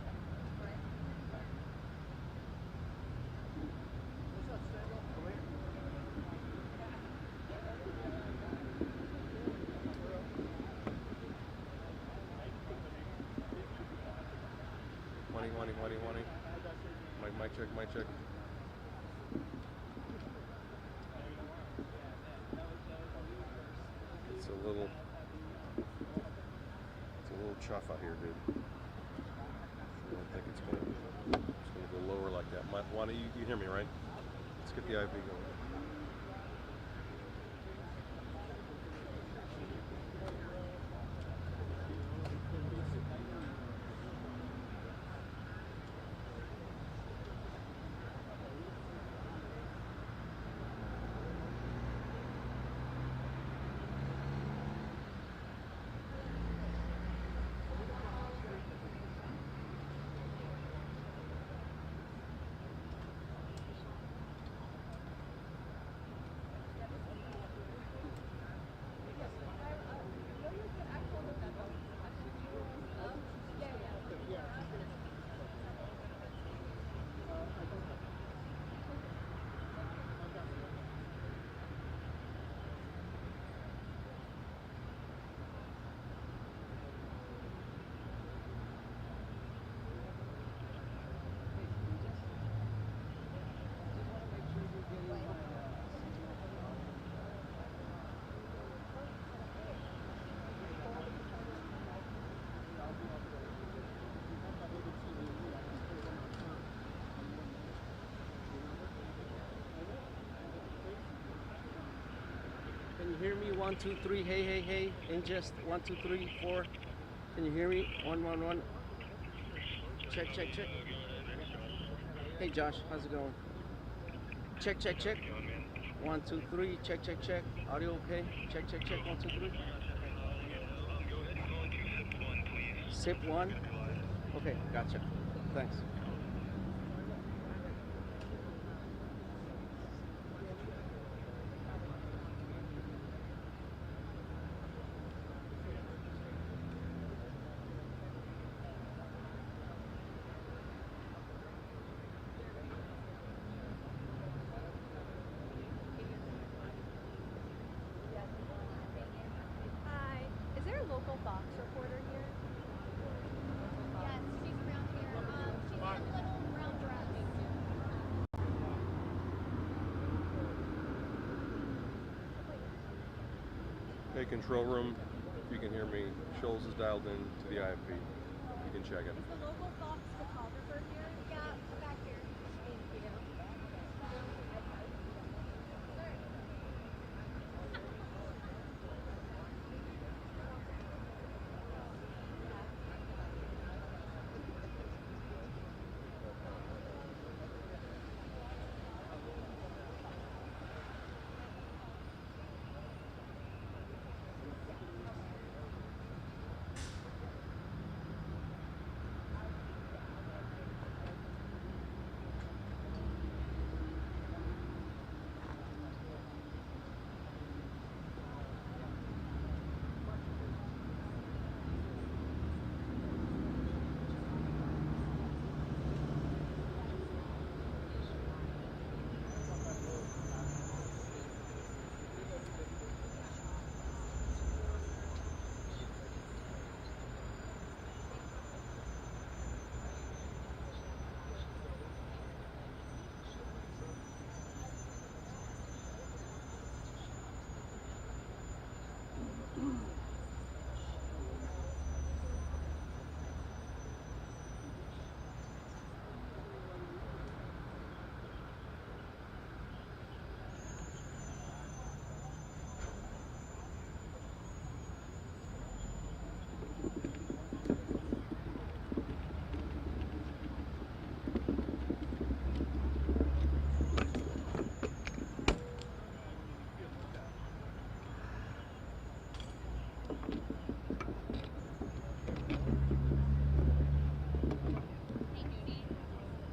What's up, Stango? Come here. Money. Mic check, mic check. It's a little chuff out here, dude. I don't think it's gonna go lower like that. Why don't you hear me, right? Let's get the IV going. 1, 2, 3. Hey, hey, hey. Ingest 1, 2, 3, 4. Can you hear me? 1, 1, 1. Check, check, check. Hey, Josh, how's it going? Check, check, check. 1, 2, 3. Check, check, check. Audio okay? Check, check, check. 1, 2, 3. Sip 1. Okay, gotcha. Thanks. Hi. Is there a local Fox reporter here? Yes, she's around here. She's in a little brown dress. Hey, control room, if you can hear me, Scholes is dialed in to the IFP. You can check it. Is the local Fox photographer here? Yeah, back here. Thank you.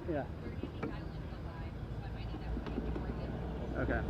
Yeah. Okay.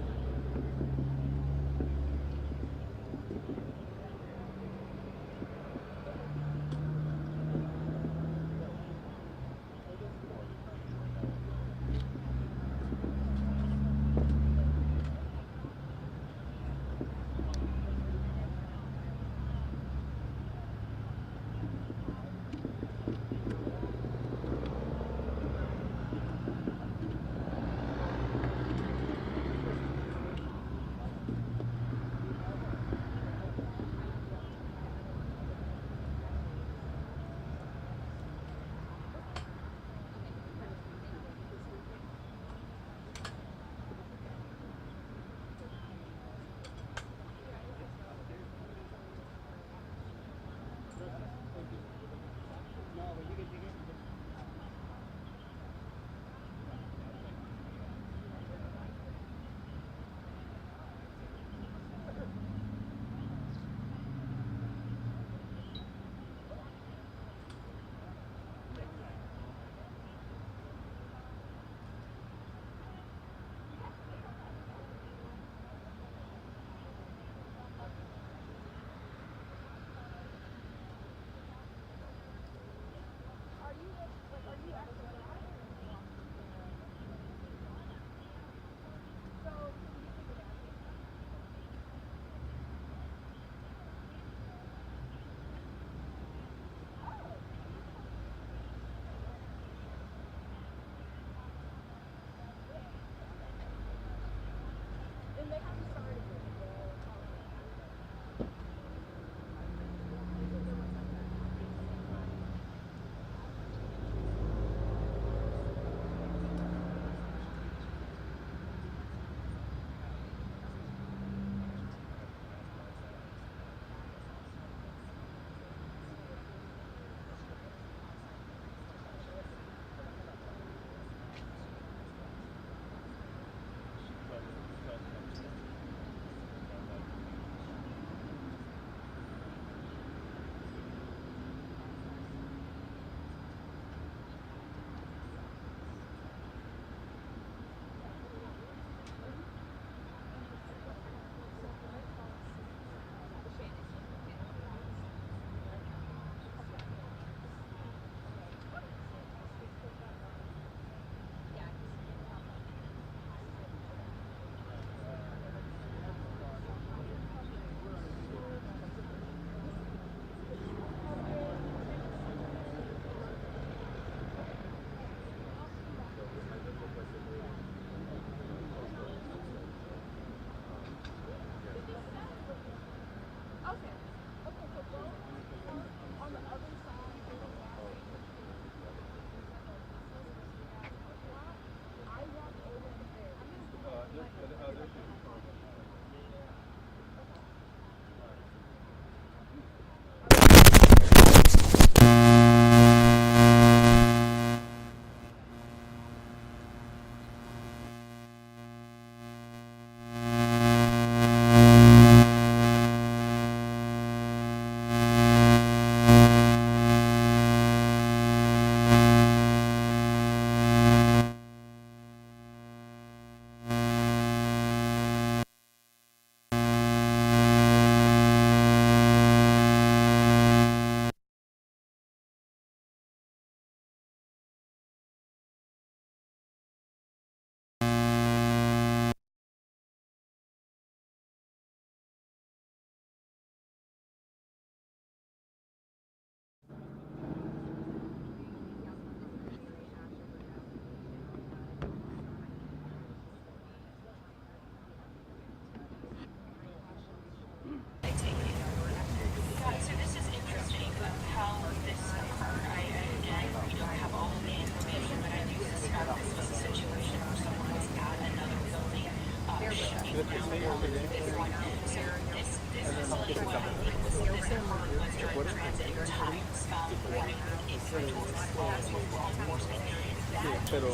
pero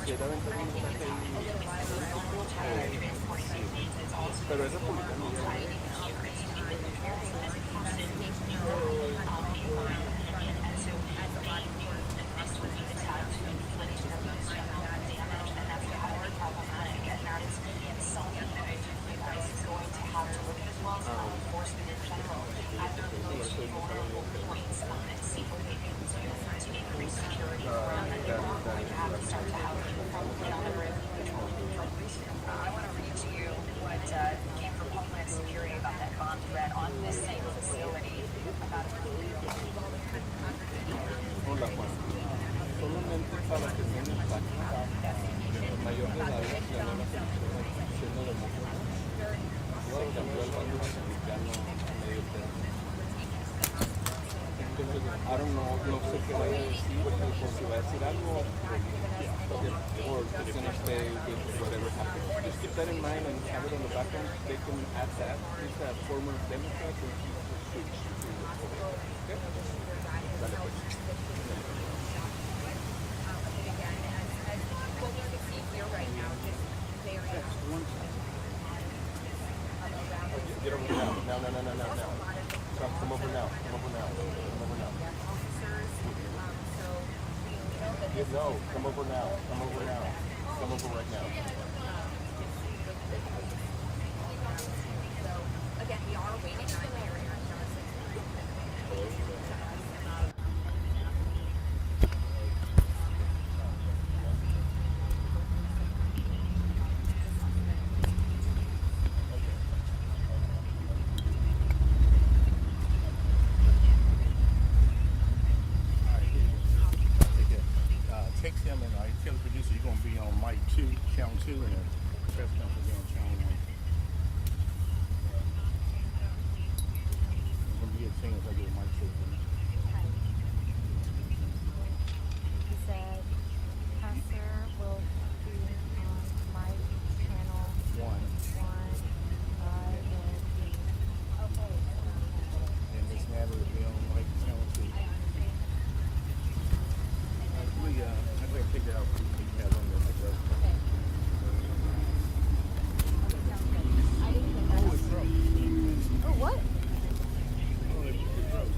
si era 20 minutos que pero es republicano. I want to read to you what came from Homeland Security about that bomb threat on this same facility about a month ago. Hola Juan, solamente para que se den impacto, mayor de edad ganó la selección siendo demócrata, se cambió al bando republicano a medio término. Entonces, I don't know, no sé qué vaya a decir, porque si va a decir algo, or it's going to stay with whatever happens. Just keep that in mind and have it on the back end. They can add that. He's a former Democrat and he's switched to Republican. Okay? Dale, pues. Get over now. Now. Come over now. No, come over now. Come over right now. So, again, we are waiting on the area. Text him and I tell the producer you're going to be on mic 2, channel 2, and the press conference will be on channel 1. I'm going to get singers I get a mic 2. He said, Pastor will be on mic channel 1. And Miss Natalie will be on mic channel 2. I'm going to take that out so you can have on there. Oh, it's rough. Oh, what? Oh, it's rough.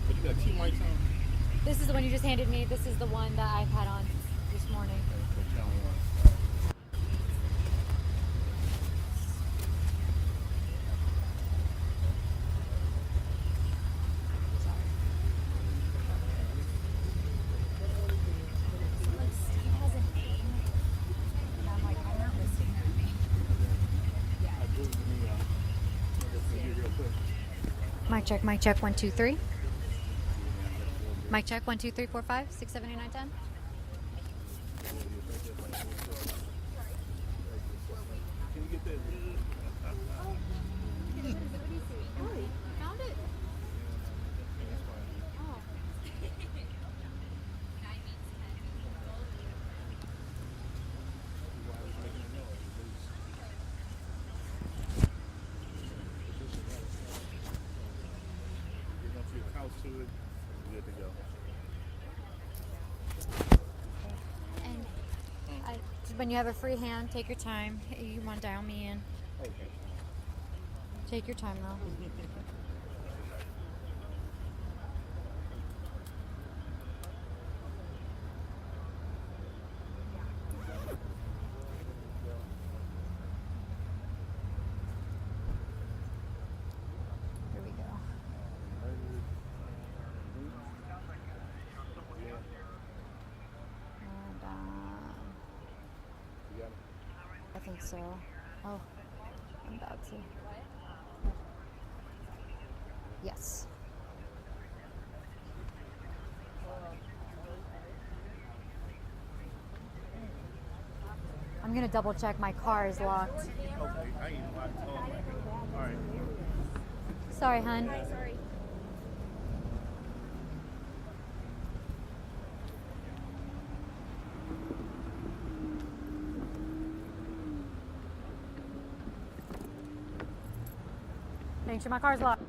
But you got 2 mics on? This is the one you just handed me. This is the one that I've had on this morning. Okay, so channel 1. Mic check, 1, 2, 3. Mic check, 1, 2, 3, 4, 5, 6, 7, 8, 9, 10. Can you get that? Found it? Oh. To it, good to go. And when you have a free hand, take your time. You want to dial me in. Okay. Take your time, though. Here we go. And, I think so. Oh, I'm about to. Yes. I'm gonna double check my car is locked. Okay, I ain't locked. All right. Sorry, hun. Sorry. Make sure my car's locked.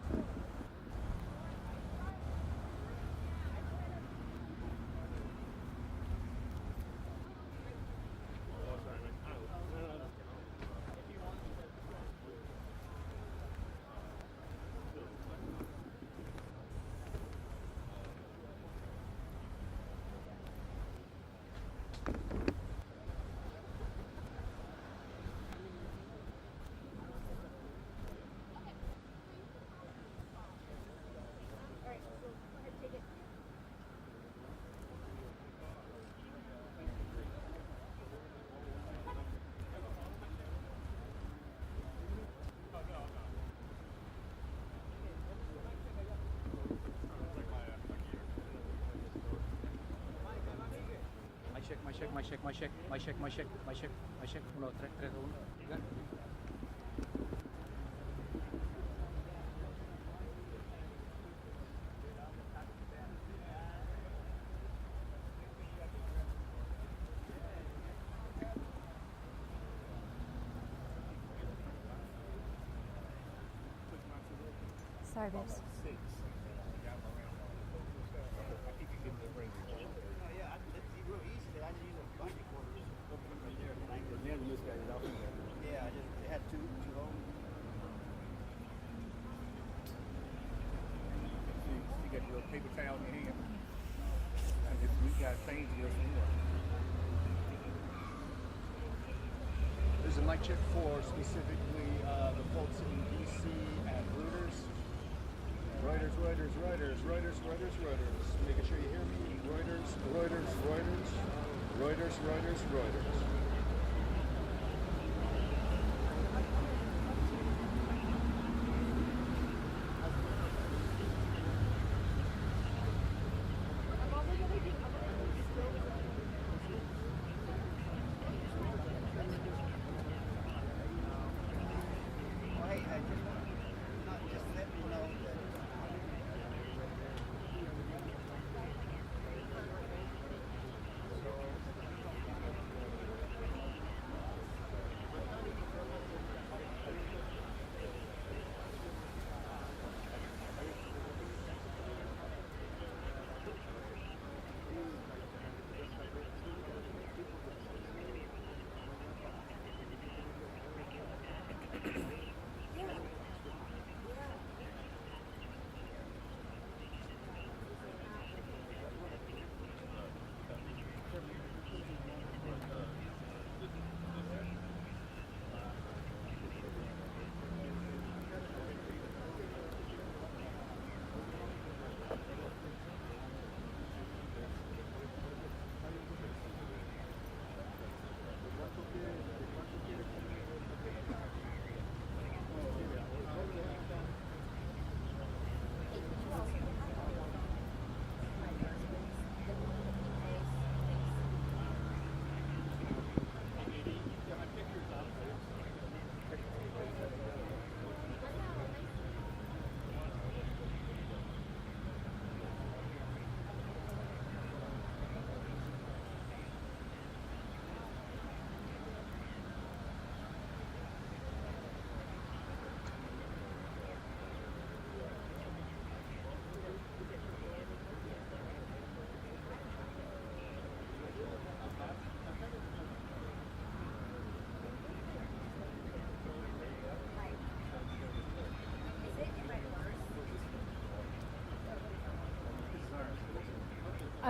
My check. 1, 3, 3, 1. Sorry, babes. Yeah, they had two home. You got your paper towel in your hand. And if we got things to go somewhere. There's a mic check for specifically the folks in DC at Reuters. Reuters. Making sure you hear me. Reuters.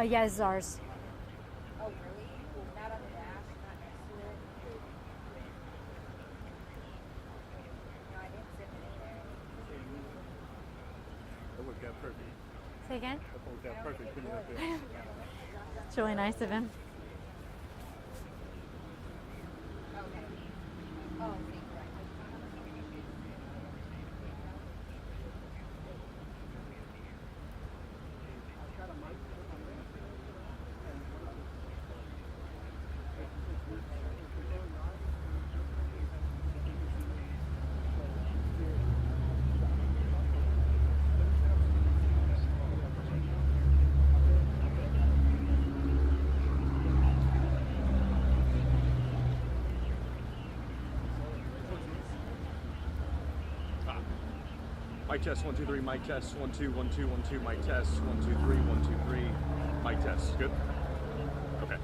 Yeah, it's ours. Oh, really? Not on the dash, not next to it? No, I didn't zip it in there. That worked out perfect. Say again? That worked out perfect. Putting it up there. It's really nice of him. Okay. Oh, see, right. Mic test 1 2 3. Mic test 1 2 1 2 1 2. Mic test 1 2 3 1 2 3. Mic test. Good. Okay.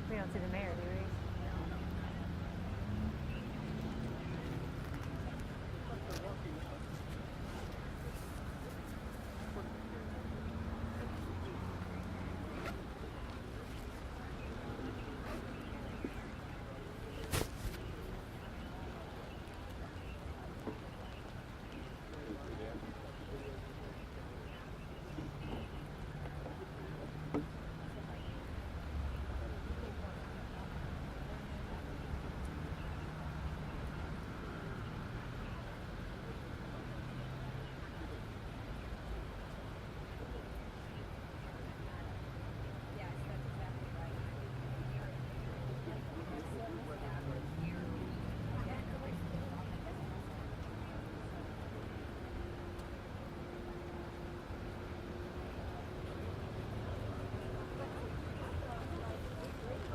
We don't see the mayor, do we?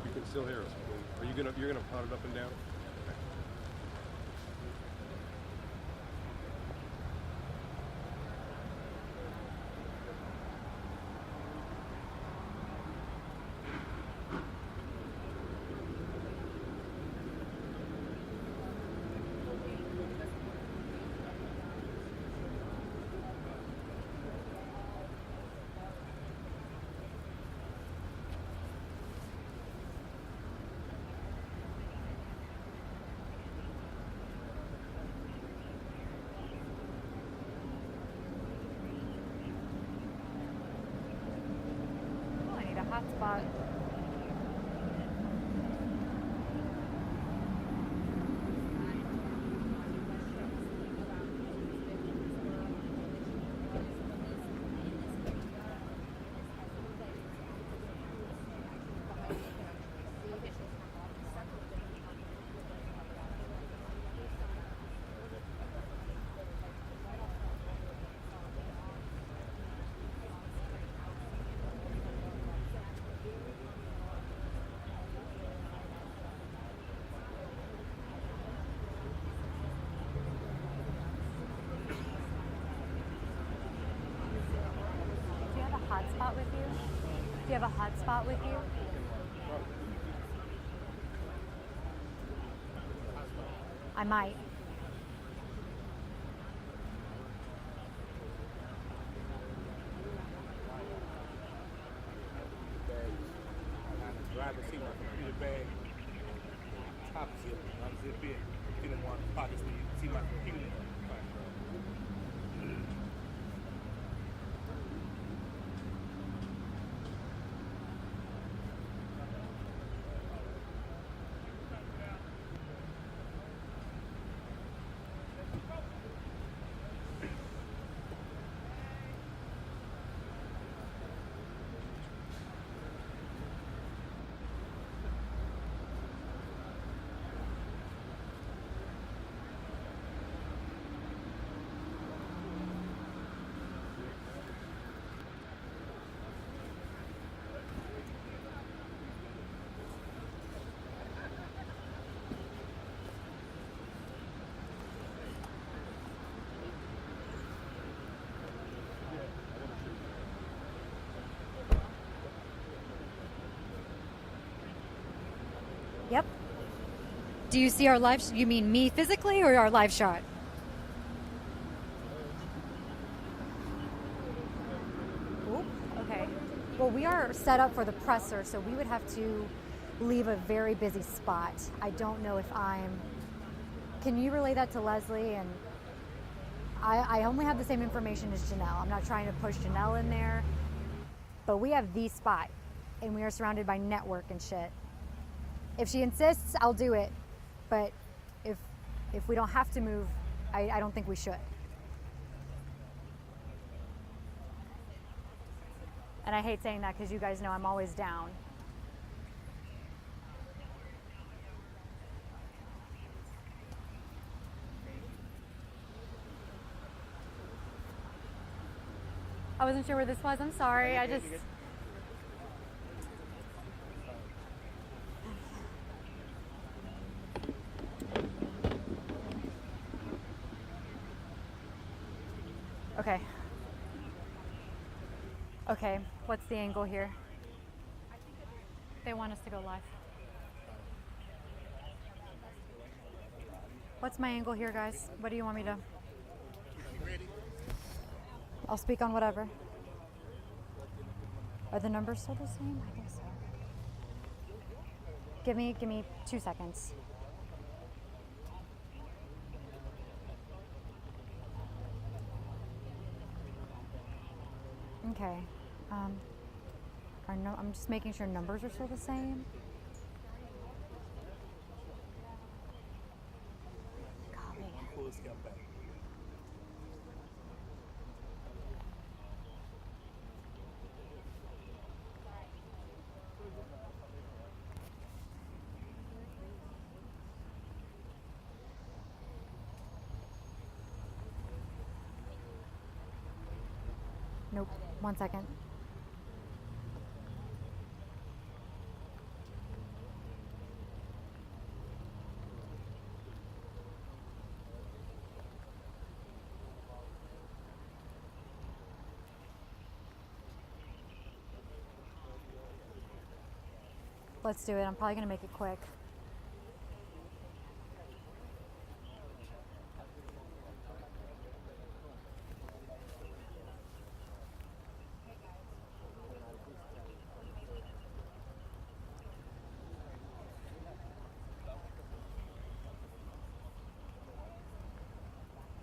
You can still hear us. Are you gonna? You're gonna pot it up and down? Okay. Oh, I need a hotspot. Do you have a hotspot with you? Do you have a hotspot with you? I might. Driver's seat, my computer bag. top zip, unzip it, get in one pocket so you see my computer. Yep. Do you see our live? You mean me physically or our live shot? Oop, okay. Well, we are set up for the presser, so we would have to leave a very busy spot. I don't know if I'm... Can you relay that to Leslie? And I only have the same information as Janelle. I'm not trying to push Janelle in there, but we have the spot, and we are surrounded by network and shit. If she insists, I'll do it. But if we don't have to move, I don't think we should. And I hate saying that because you guys know I'm always down. I wasn't sure where this was. I'm sorry. I just... Okay. Okay, what's the angle here? They want us to go live. What's my angle here, guys? What do you want me to... I'll speak on whatever. Are the numbers still the same? I think so. Give me 2 seconds. Okay. I'm just making sure numbers are still the same. Nope. 1 second. Let's do it. I'm probably going to make it quick.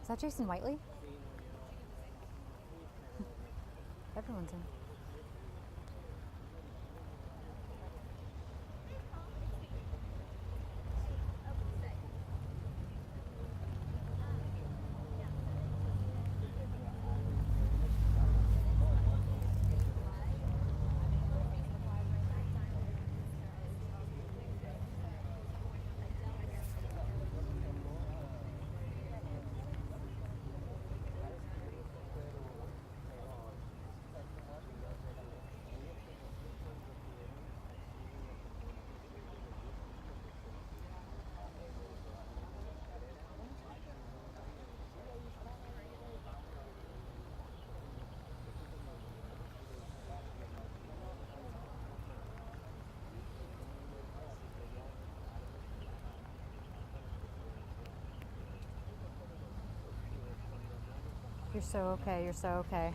Is that Jason Whiteley? Everyone's in. You're so okay. You're so okay.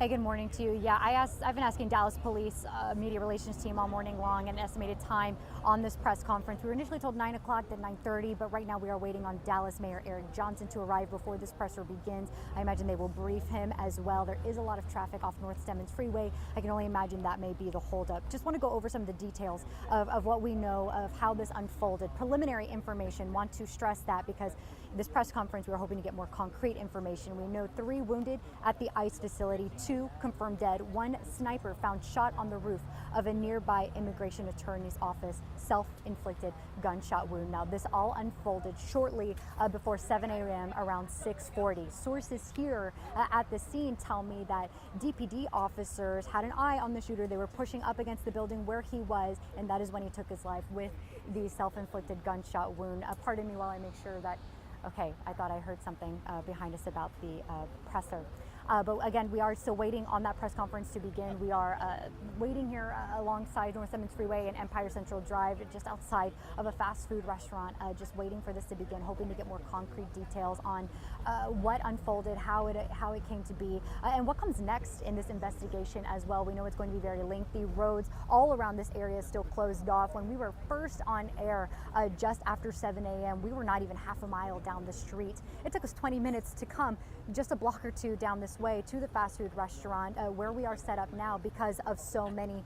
Hey, good morning to you. Yeah, I've been asking Dallas Police media relations team all morning long an estimated time on this press conference. We were initially told 9 o'clock, then 9:30, but right now we are waiting on Dallas Mayor Eric Johnson to arrive before this presser begins. I imagine they will brief him as well. There is a lot of traffic off North Stemmons Freeway. I can only imagine that may be the holdup. Just want to go over some of the details of what we know of how this unfolded. Preliminary information, want to stress that because this press conference we were hoping to get more concrete information. We know 3 wounded at the ICE facility, 2 confirmed dead, 1 sniper found shot on the roof of a nearby immigration attorney's office, self-inflicted gunshot wound. Now this all unfolded shortly before 7 a.m. around 6:40. Sources here at the scene tell me that DPD officers had an eye on the shooter. They were pushing up against the building where he was, and that is when he took his life with the self-inflicted gunshot wound. Pardon me while I make sure that. Okay, I thought I heard something behind us about the presser. But again, we are still waiting on that press conference to begin. We are waiting here alongside North Stemmons Freeway and Empire Central Drive, just outside of a fast food restaurant, just waiting for this to begin, hoping to get more concrete details on what unfolded, how it came to be, and what comes next in this investigation as well. We know it's going to be very lengthy. Roads all around this area is still closed off. When we were first on air just after 7 a.m., we were not even half a mile down the street. It took us 20 minutes to come just a block or two down this way to the fast food restaurant where we are set up now because of so many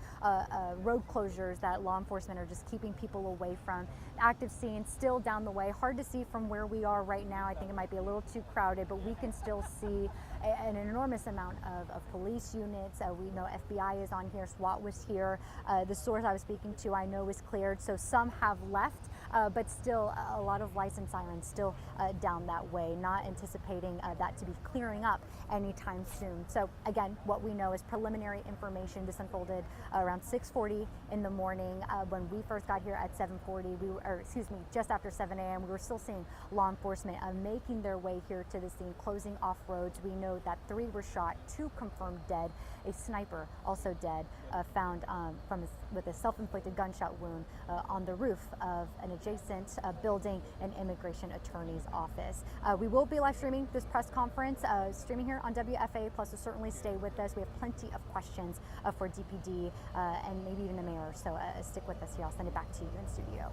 road closures that law enforcement are just keeping people away from. Active scene still down the way. Hard to see from where we are right now. I think it might be a little too crowded, but we can still see an enormous amount of police units. We know FBI is on here, SWAT was here. The source I was speaking to I know is cleared, so some have left, but still a lot of lights and sirens still down that way. Not anticipating that to be clearing up anytime soon. So again, what we know is preliminary information. This unfolded around 6:40 in the morning. When we first got here at 7:40, just after 7 a.m., we were still seeing law enforcement making their way here to the scene, closing off roads. We know that 3 were shot, 2 confirmed dead, a sniper also dead, found with a self-inflicted gunshot wound on the roof of an adjacent building, an immigration attorney's office. We will be live streaming this press conference, streaming here on WFA, plus to certainly stay with us. We have plenty of questions for DPD and maybe even the mayor, so stick with us here. I'll send it back to you in studio.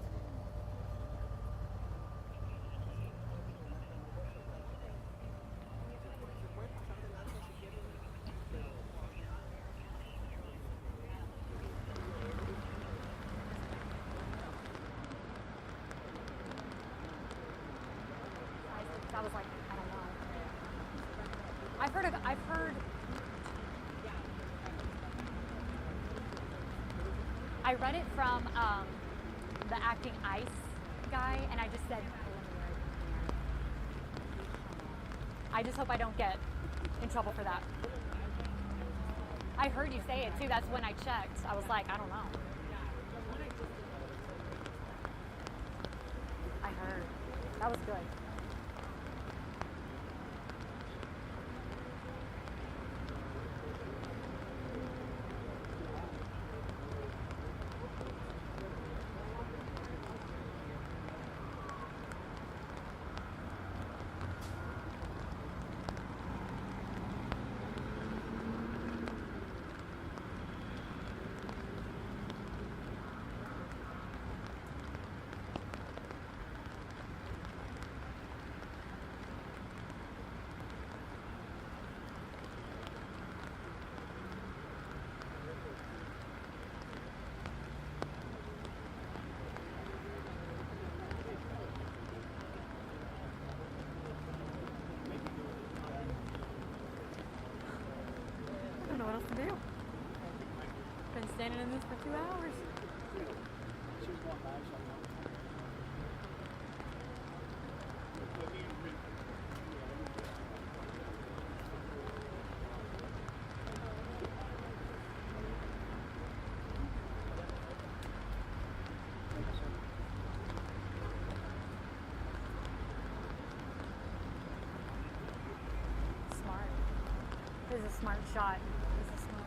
I was like, I don't know. I've heard. I read it from the acting ICE guy, and I just said, I just hope I don't get in trouble for that. I heard you say it too. That's when I checked. I was like, I don't know. I heard. That was good. I don't know what else to do. Been standing in this for 2 hours. Smart. This is a smart shot. This is smart.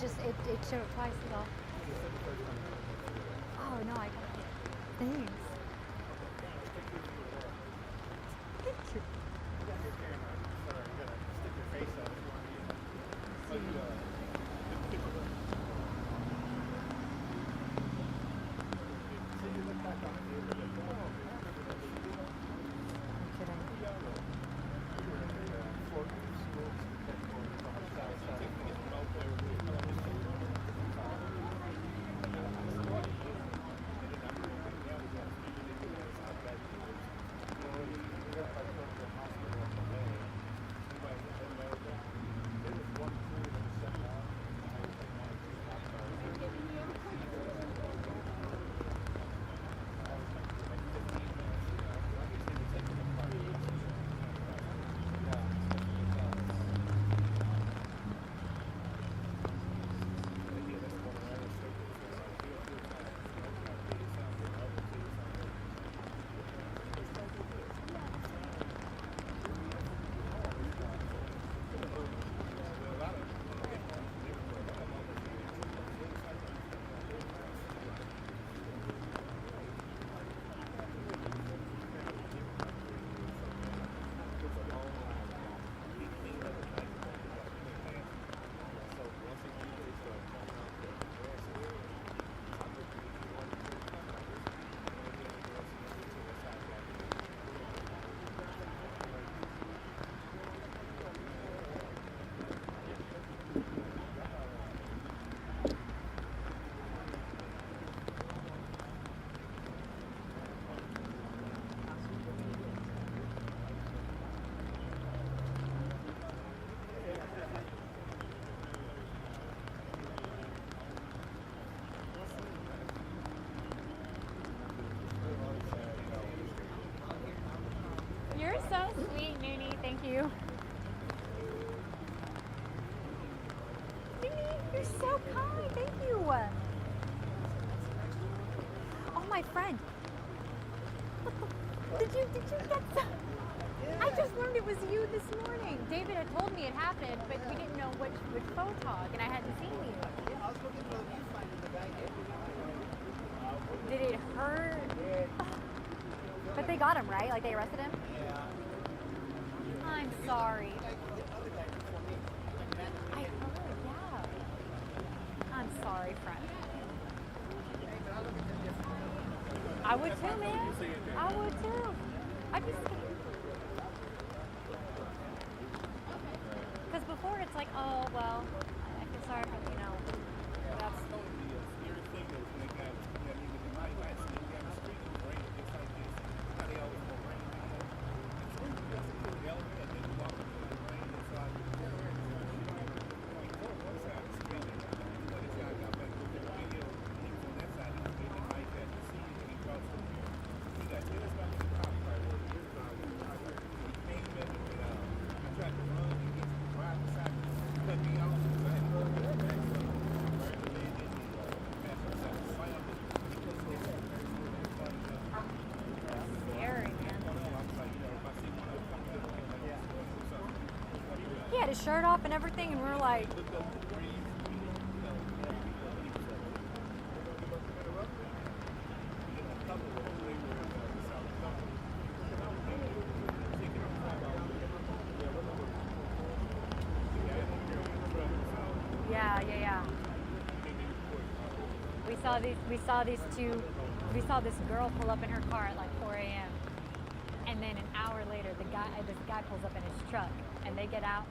it showed twice though. Oh no, I got it. Thanks. Thank you. You're so sweet, Noonie. Thank you. Noonie, you're so kind. Thank you. Oh, my friend. Did you get some? I just learned it was you this morning. David had told me it happened, but we didn't know which photog, and I hadn't seen you. Yeah, I was looking for the viewfinder in the back. Did it hurt? But they got him, right? Like they arrested him? Yeah. I'm sorry. I heard, yeah. I'm sorry, friend. I would too, man. I would too. I'd be scared. Because before it's like, oh, well, I feel sorry for, you know, that's... He had his shirt off and everything, and we were like... Yeah. We saw this girl pull up in her car at like 4 a.m. And then an hour later, this guy pulls up in his truck, and they get out.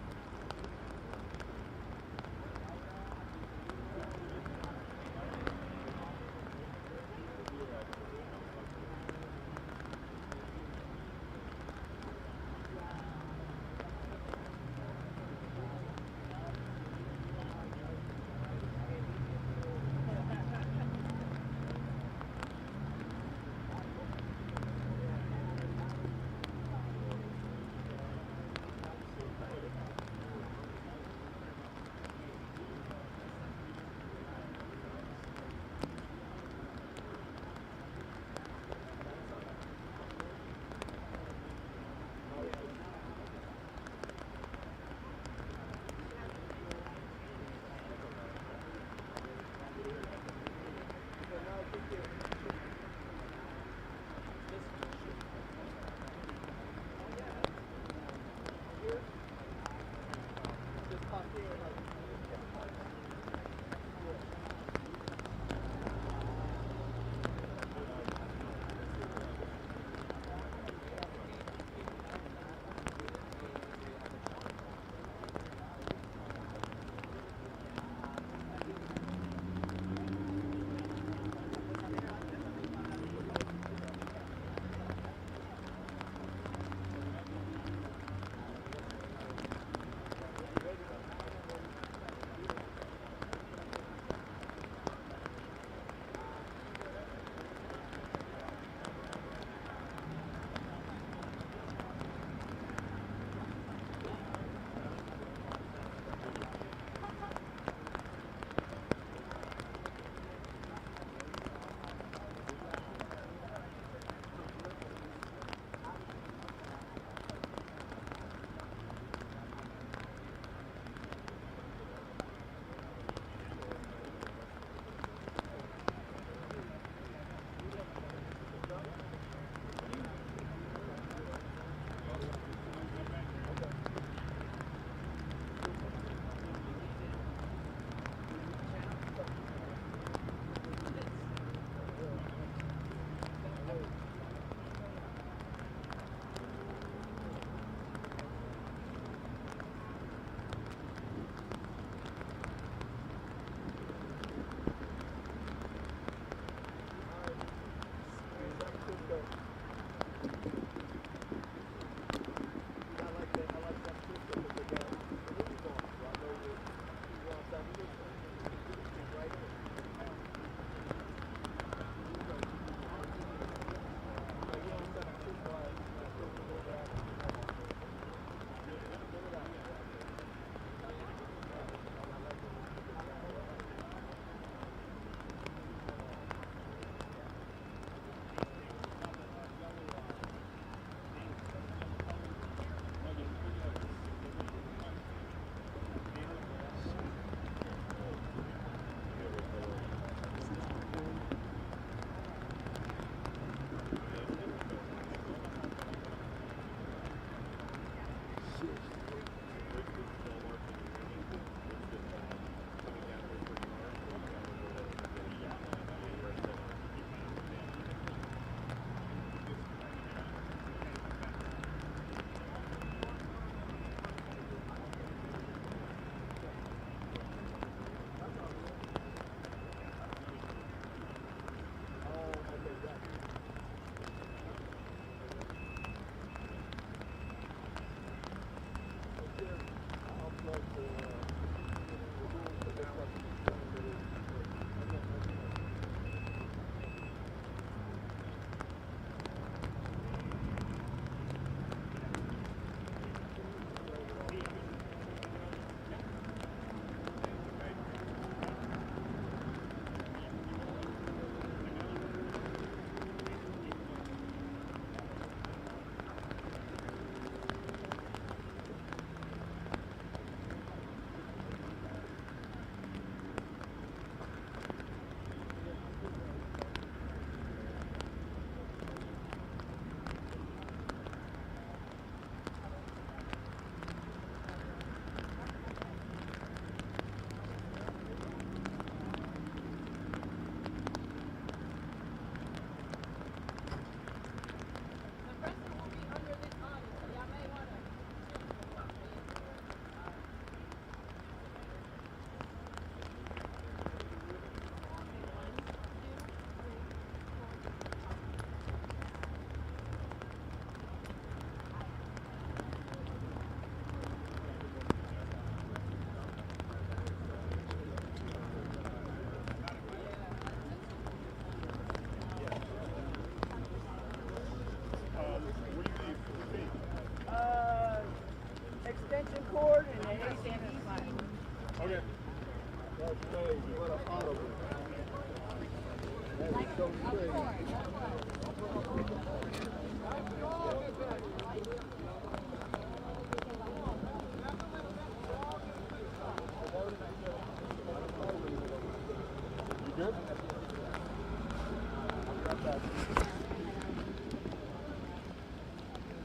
Good?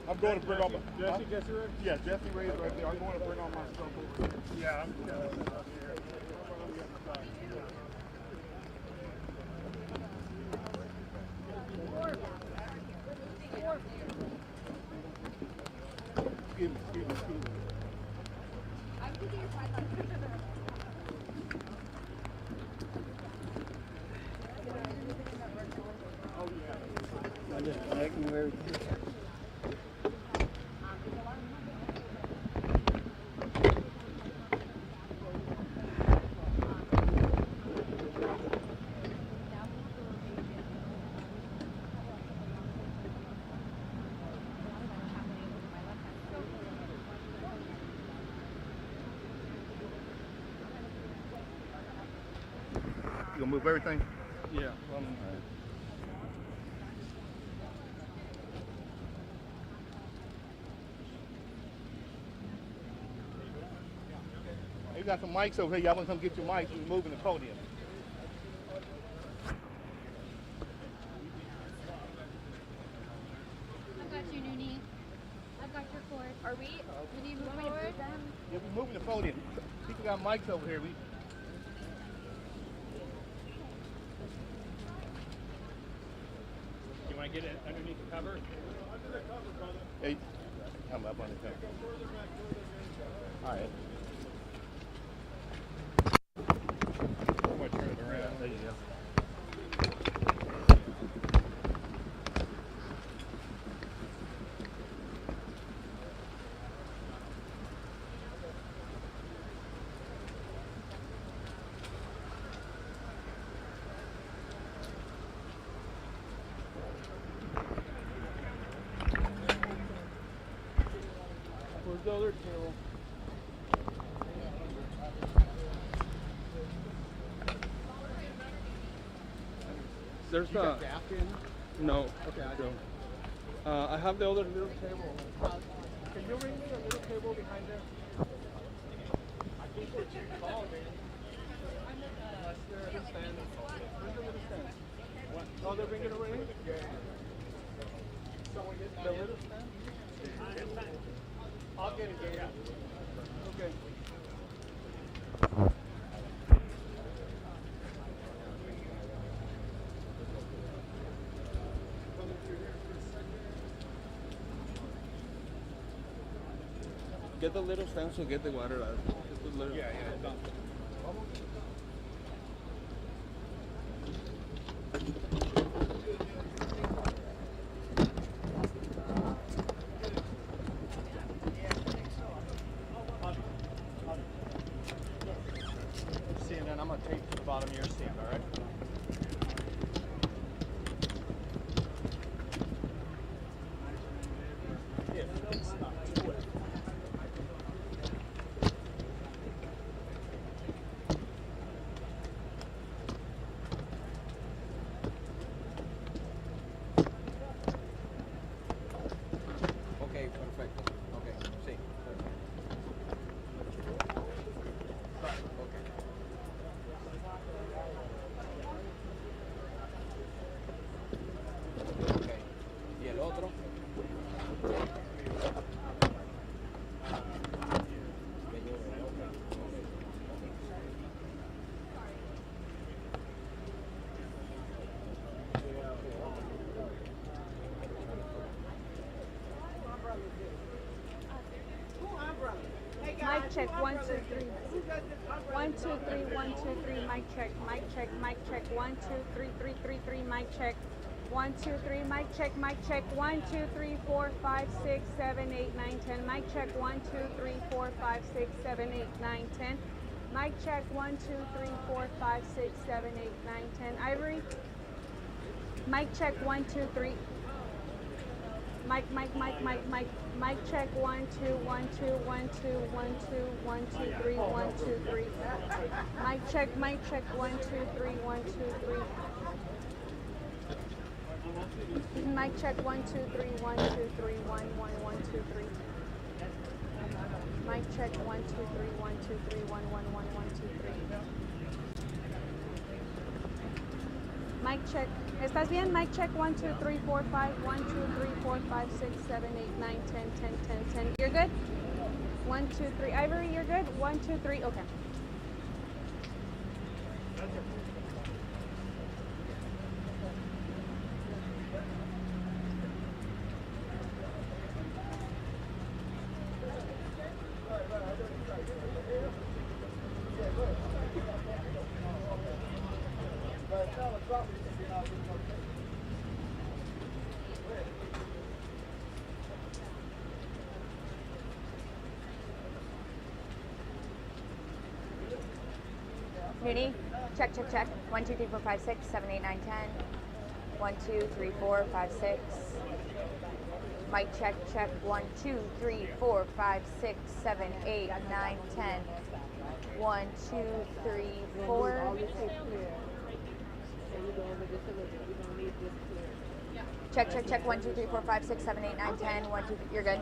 I'm going to bring all my... Jesse, Jesse Ray? Yeah, Jesse Ray's right there. I'm going to bring all my stuff over here. Yeah, I'm excuse me. I'm thinking your sideline. I'm just connecting everything. You gonna move everything? Yeah. You got some mics over here. Y'all want to come get your mics? We're moving the podium. I've got you, Noonie. I've got your cord. Are we? Can you move forward? Yeah, we're moving the podium. People got mics over here. You want to get it underneath the cover? Under the cover, brother. Hey, come up on the cover. All right. I'm going to turn it around. There you go. Where's the other table? There's You got gas in? No. Okay, I don't. I have the other little table. Can you ring me a little table behind there? I think what you called me. There's a stand. Where's the little stand? What? Oh, they're bringing a ring? Yeah. The little stand? I'll get it, yeah. Okay. Get the little stand so get the water out. Just the little. Yeah, done. See, and then I'm going to tape to the bottom of your stand, all right? If it's not too wet. Okay, perfecto. Okay, sí. Okay. ¿Y el otro? Mic check, 1, 2, 3. 1, 2, 3, 1, 2, 3, mic check, mic check, mic check, 1, 2, 3, 3, 3, 3, mic check. 1, 2, 3, mic check, 1, 2, 3, 4, 5, 6, 7, 8, 9, 10. Mic check, 1, 2, 3, 4, 5, 6, 7, 8, 9, 10. Mic check, 1, 2, 3, 4, 5, 6, 7, 8, 9, 10. Ivory. Mic check, 1, 2, 3. Mic check 1 2 1 2 1 2 1 2 1 2 3 1 2 3. Mic check 1 2 3 1 2 3. Mic check 1 2 3 1 2 3 1 1 1 2 3. Mic check 1 2 3 1 2 3 1 1 1 1 2 3. Mic check. ¿Estás bien? Mic check 1 2 3 4 5 1 2 3 4 5 6 7 8 9 10 10 10 10. You're good? 1 2 3. Ivory, you're good? 1 2 3. Okay. Nudie, check, check, check. 1 2 3 4 5 6 7 8 9 10. 1 2 3 4 5 6. Mic check, check. 1 2 3 4 5 6 7 8 9 10. 1 2 3 4. Check, check, check. 1 2 3 4 5 6 7 8 9 10. 1 2 3. You're good.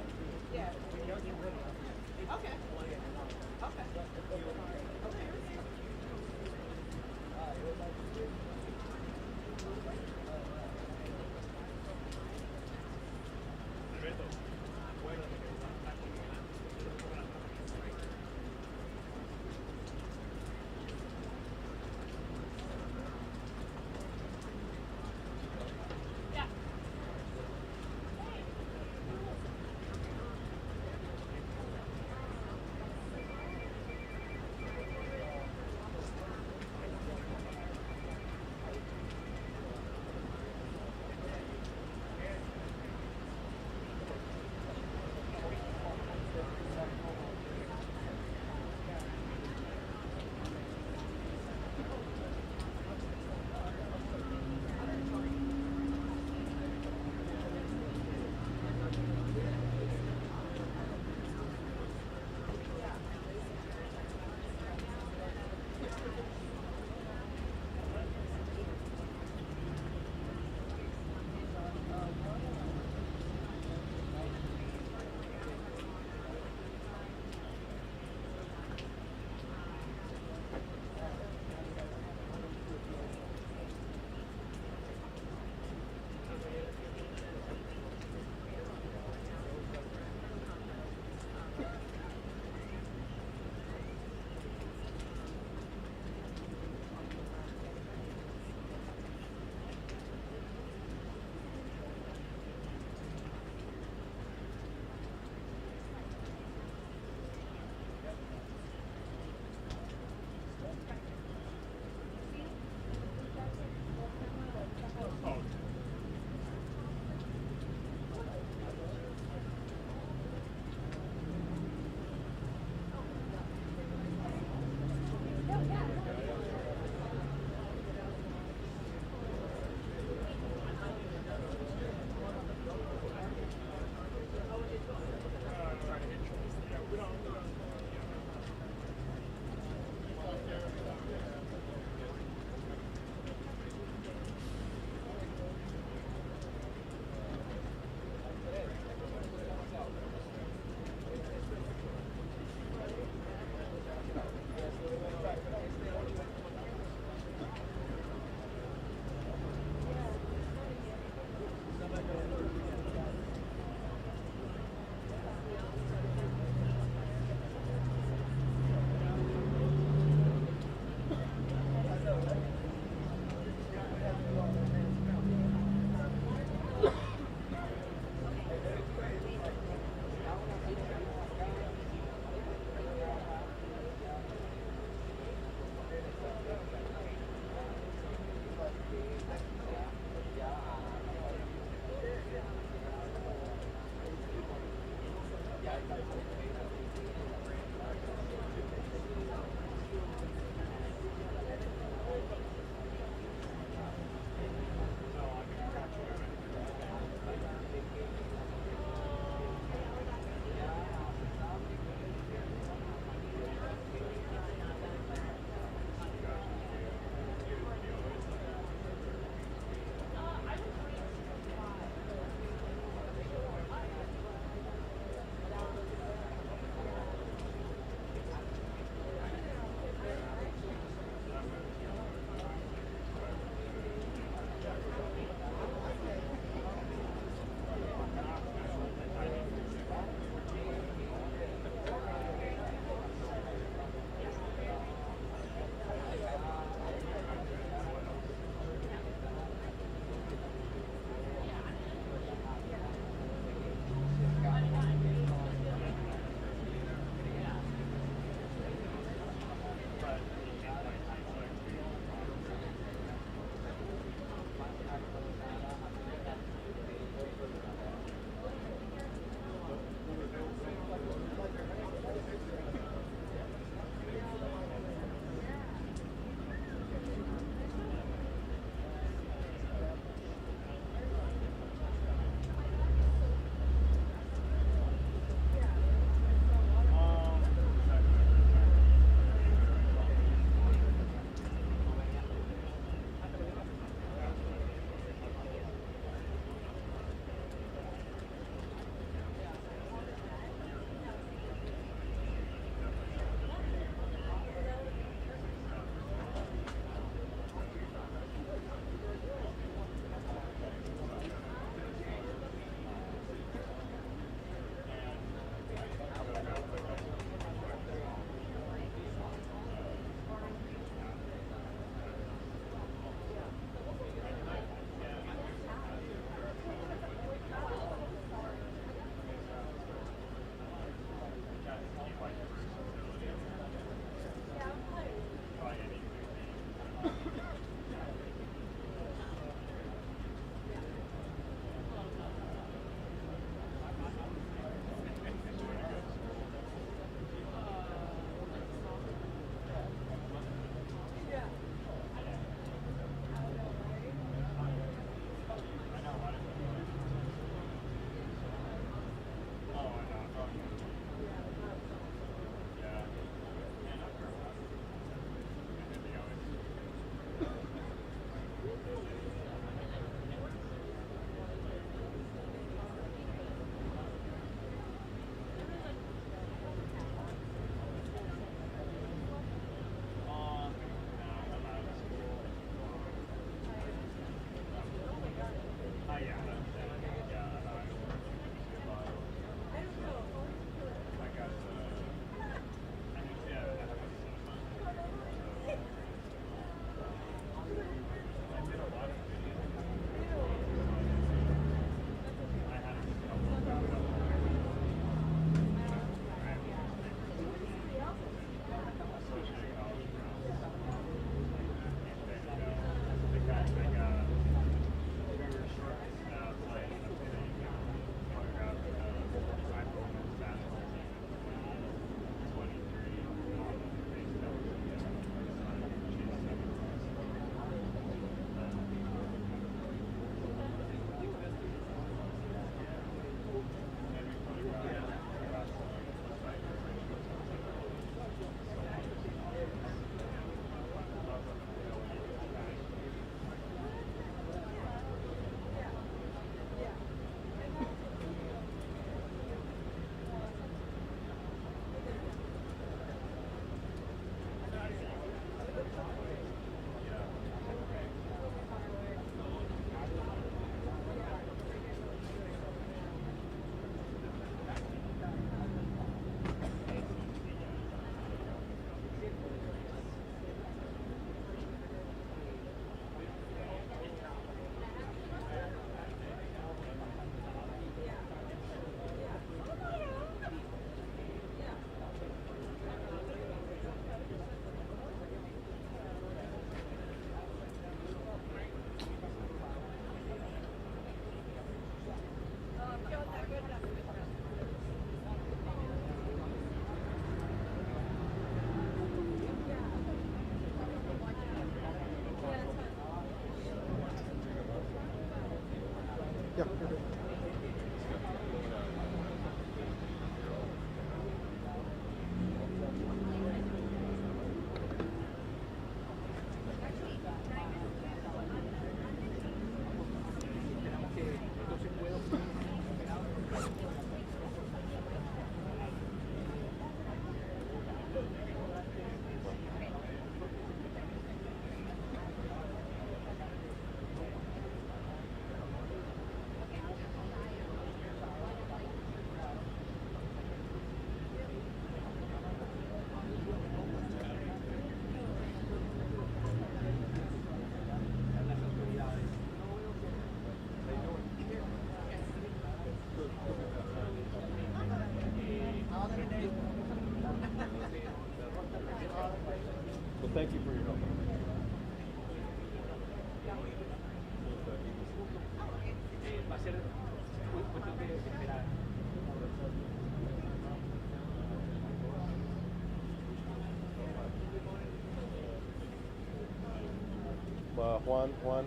Juan.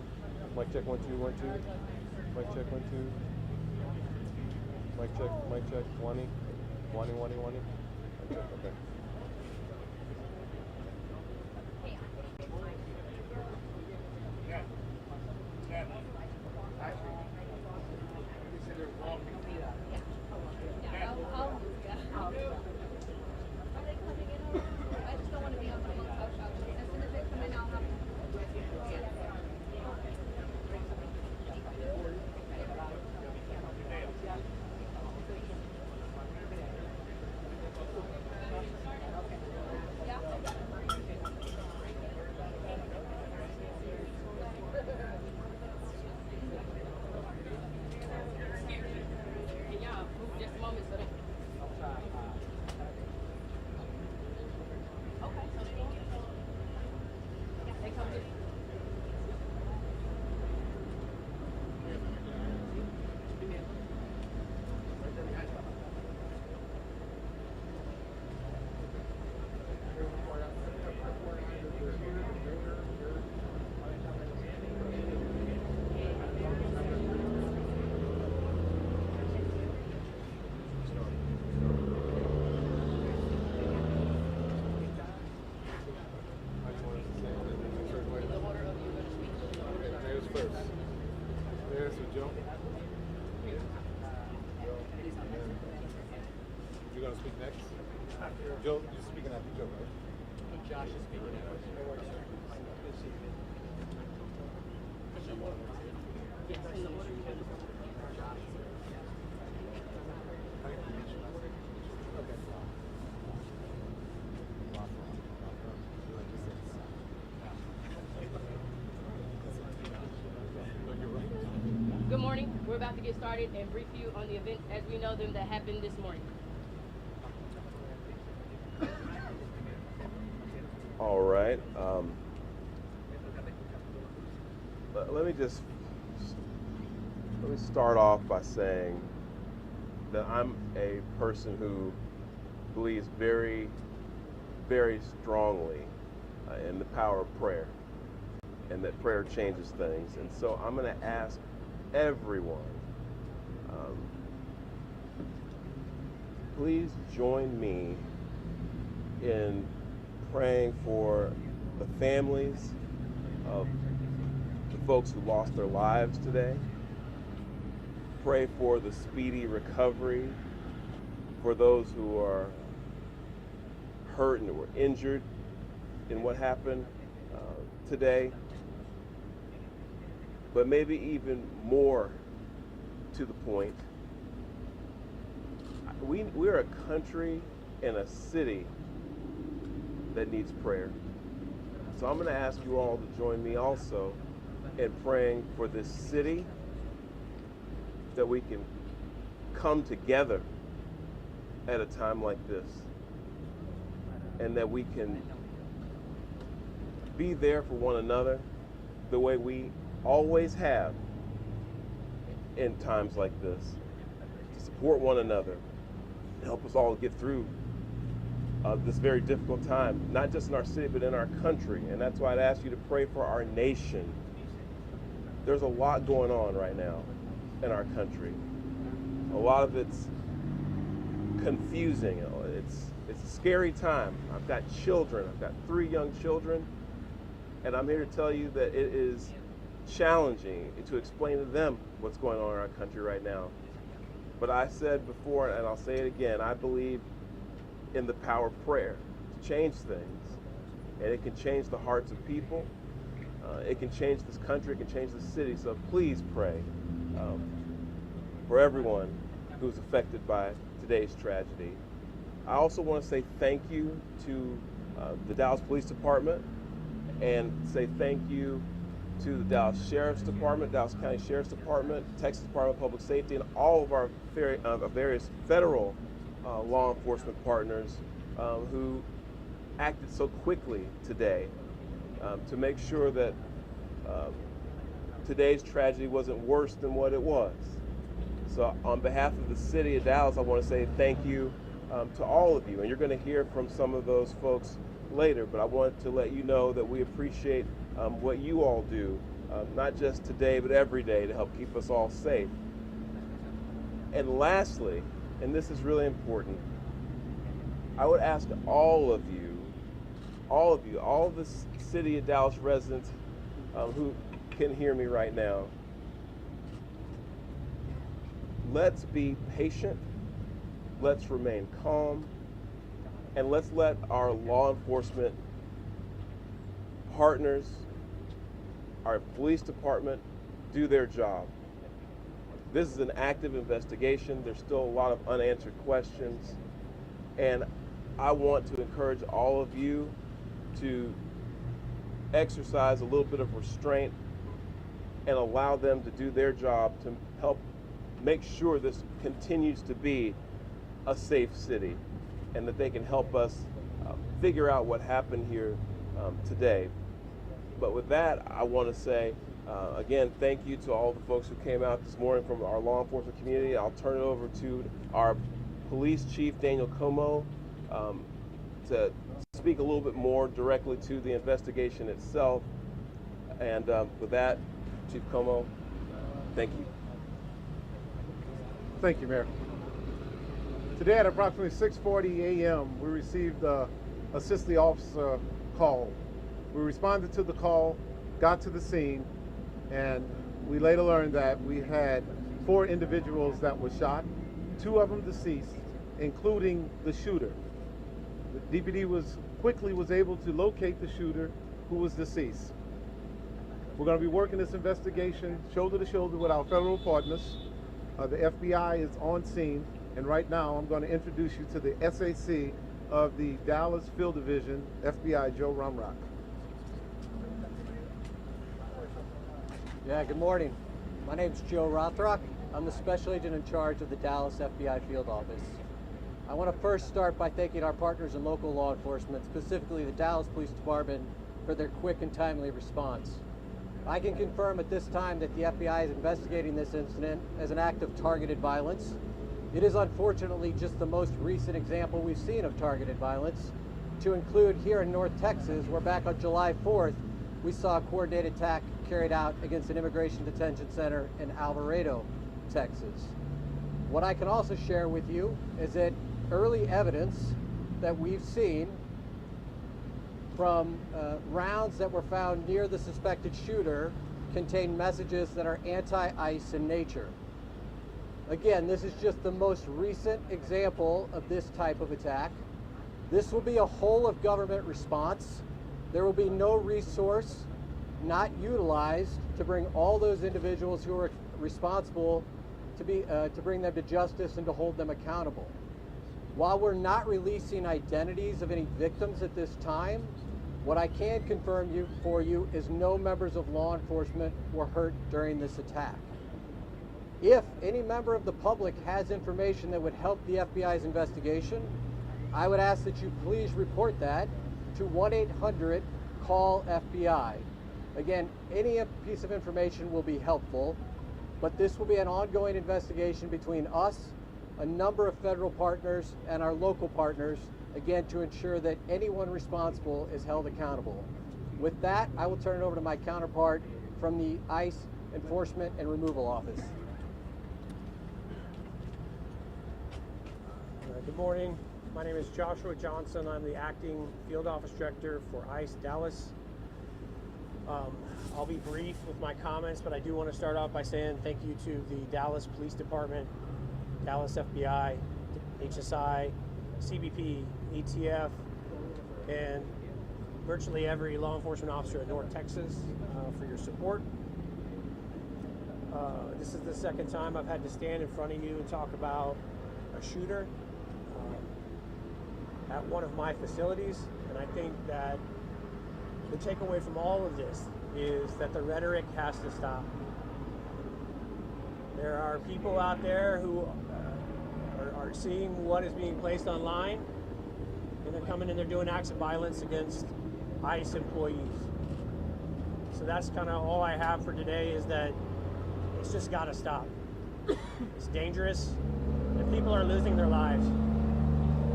Mic check 1 2 1 2. Mic check 1 2. Mic check. Wani. Mic check. Okay. You're going to speak next? Joe, you're speaking after Joe, right? Josh is speaking Good morning. We're about to get started and brief you on the events as we know them that happened this morning. All right. Let me start off by saying that I'm a person who believes very, very strongly in the power of prayer, and that prayer changes things. And so I'm going to ask everyone, please join me in praying for the families of the folks who lost their lives today. Pray for the speedy recovery for those who are hurt and were injured in what happened today. But maybe even more to the point, we're a country and a city that needs prayer. So I'm going to ask you all to join me also in praying for this city, that we can come together at a time like this, and that we can be there for one another the way we always have in times like this, to support one another, help us all get through this very difficult time, not just in our city, but in our country. And that's why I'd ask you to pray for our nation. There's a lot going on right now in our country. A lot of it's confusing. It's a scary time. I've got children. I've got 3 young children, and I'm here to tell you that it is challenging to explain to them what's going on in our country right now. But I said before, and I'll say it again, I believe in the power of prayer to change things, and it can change the hearts of people. It can change this country, it can change the city. So please pray for everyone who's affected by today's tragedy. I also want to say thank you to the Dallas Police Department, and say thank you to the Dallas Sheriff's Department, Dallas County Sheriff's Department, Texas Department of Public Safety, and all of our various federal law enforcement partners who acted so quickly today to make sure that today's tragedy wasn't worse than what it was. So on behalf of the city of Dallas, I want to say thank you to all of you. And you're going to hear from some of those folks later, but I wanted to let you know that we appreciate what you all do, not just today, but every day, to help keep us all safe. And lastly, and this is really important, I would ask all of the city of Dallas residents who can hear me right now, let's be patient, let's remain calm, and let's let our law enforcement partners, our police department, do their job. This is an active investigation. There's still a lot of unanswered questions. And I want to encourage all of you to exercise a little bit of restraint and allow them to do their job to help make sure this continues to be a safe city, and that they can help us figure out what happened here today. But with that, I want to say, again, thank you to all the folks who came out this morning from our law enforcement community. I'll turn it over to our police chief, Daniel Como, to speak a little bit more directly to the investigation itself. And with that, Chief Como, thank you. Thank you, Mayor. Today at approximately 6:40 a.m., we received a assist the officer call. We responded to the call, got to the scene, and we later learned that we had 4 individuals that were shot, 2 of them deceased, including the shooter. The DPD was able to locate the shooter, who was deceased. We're going to be working this investigation shoulder to shoulder with our federal partners. The FBI is on scene, and right now I'm going to introduce you to the SAC of the Dallas Field Division, FBI Joe Rumrock. Yeah, good morning. My name's Joe Rothrock. I'm the special agent in charge of the Dallas FBI Field Office. I want to first start by thanking our partners in local law enforcement, specifically the Dallas Police Department, for their quick and timely response. I can confirm at this time that the FBI is investigating this incident as an act of targeted violence. It is unfortunately just the most recent example we've seen of targeted violence, to include here in North Texas, where back on July 4th, we saw a coordinated attack carried out against an immigration detention center in Alvarado, Texas. What I can also share with you is that early evidence that we've seen from rounds that were found near the suspected shooter contain messages that are anti-ICE in nature. Again, this is just the most recent example of this type of attack. This will be a whole of government response. There will be no resource not utilized to bring all those individuals who are responsible to bring them to justice and to hold them accountable. While we're not releasing identities of any victims at this time, what I can confirm for you is no members of law enforcement were hurt during this attack. If any member of the public has information that would help the FBI's investigation, I would ask that you please report that to 1-800-CALL-FBI. Again, any piece of information will be helpful, but this will be an ongoing investigation between us, a number of federal partners, and our local partners, again, to ensure that anyone responsible is held accountable. With that, I will turn it over to my counterpart from the ICE Enforcement and Removal Office. Good morning. My name is Joshua Johnson. I'm the acting field office director for ICE Dallas. I'll be brief with my comments, but I do want to start off by saying thank you to the Dallas Police Department, Dallas FBI, HSI, CBP, ETF, and virtually every law enforcement officer in North Texas for your support. This is the second time I've had to stand in front of you and talk about a shooter at one of my facilities, and I think that the takeaway from all of this is that the rhetoric has to stop. There are people out there who are seeing what is being placed online, and they're coming and they're doing acts of violence against ICE employees. So that's kind of all I have for today, is that it's just got to stop. It's dangerous, and people are losing their lives.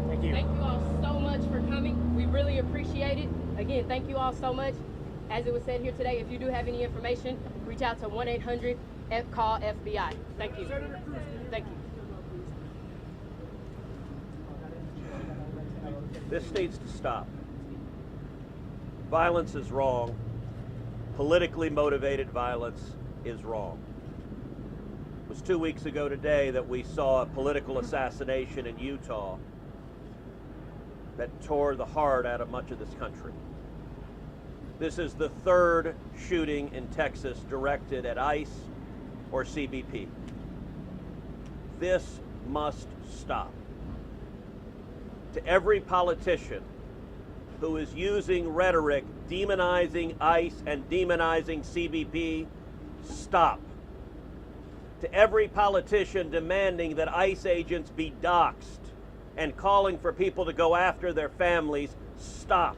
Thank you. Thank you. Thank you all so much for coming. We really appreciate it. Again, thank you all so much. As it was said here today, if you do have any information, reach out to 1-800-CALL-FBI. Thank you. Thank you. This needs to stop. Violence is wrong. Politically motivated violence is wrong. It was 2 weeks ago today that we saw a political assassination in Utah that tore the heart out of much of this country. This is the third shooting in Texas directed at ICE or CBP. This must stop. To every politician who is using rhetoric demonizing ICE and demonizing CBP, stop. To every politician demanding that ICE agents be doxxed and calling for people to go after their families, stop.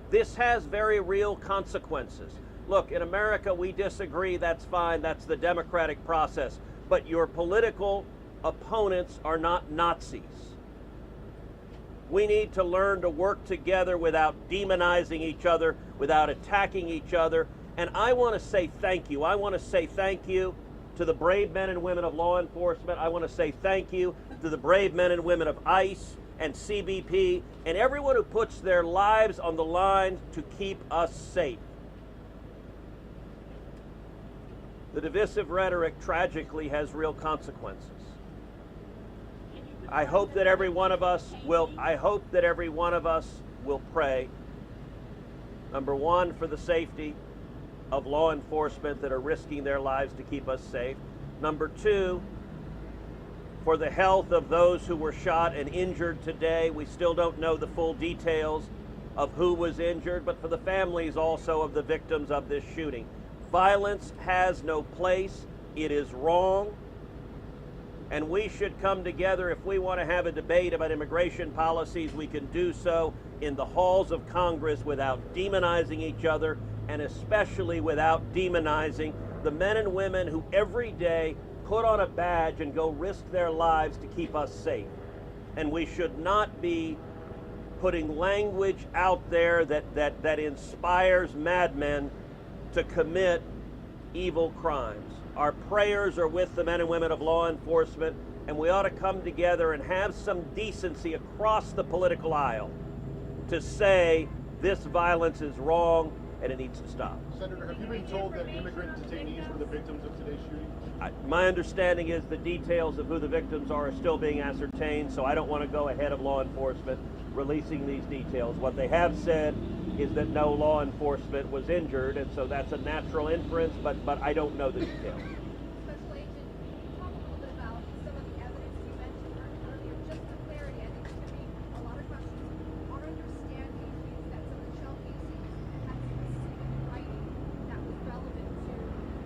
This has very real consequences. Look, in America, we disagree, that's fine, that's the democratic process. But your political opponents are not Nazis. We need to learn to work together without demonizing each other, without attacking each other. And I want to say thank you. I want to say thank you to the brave men and women of law enforcement. I want to say thank you to the brave men and women of ICE and CBP and everyone who puts their lives on the line to keep us safe. The divisive rhetoric tragically has real consequences. I hope that every one of us will pray, number one, for the safety of law enforcement that are risking their lives to keep us safe. Number two, for the health of those who were shot and injured today. We still don't know the full details of who was injured, but for the families also of the victims of this shooting. Violence has no place. It is wrong. And we should come together. If we want to have a debate about immigration policies, we can do so in the halls of Congress without demonizing each other, and especially without demonizing the men and women who every day put on a badge and go risk their lives to keep us safe. And we should not be putting language out there that inspires madmen to commit evil crimes. Our prayers are with the men and women of law enforcement, and we ought to come together and have some decency across the political aisle to say this violence is wrong and it needs to stop. Senator, have you been told that immigrant detainees were the victims of today's shooting? My understanding is the details of who the victims are still being ascertained, so I don't want to go ahead of law enforcement releasing these details. What they have said is that no law enforcement was injured, and so that's a natural inference, but I don't know the details. Special Agent, can you talk a little bit about some of the evidence you mentioned earlier, just for clarity? I think there could be a lot of questions. Our understanding is that some of the shell casings had specific writing that was relevant to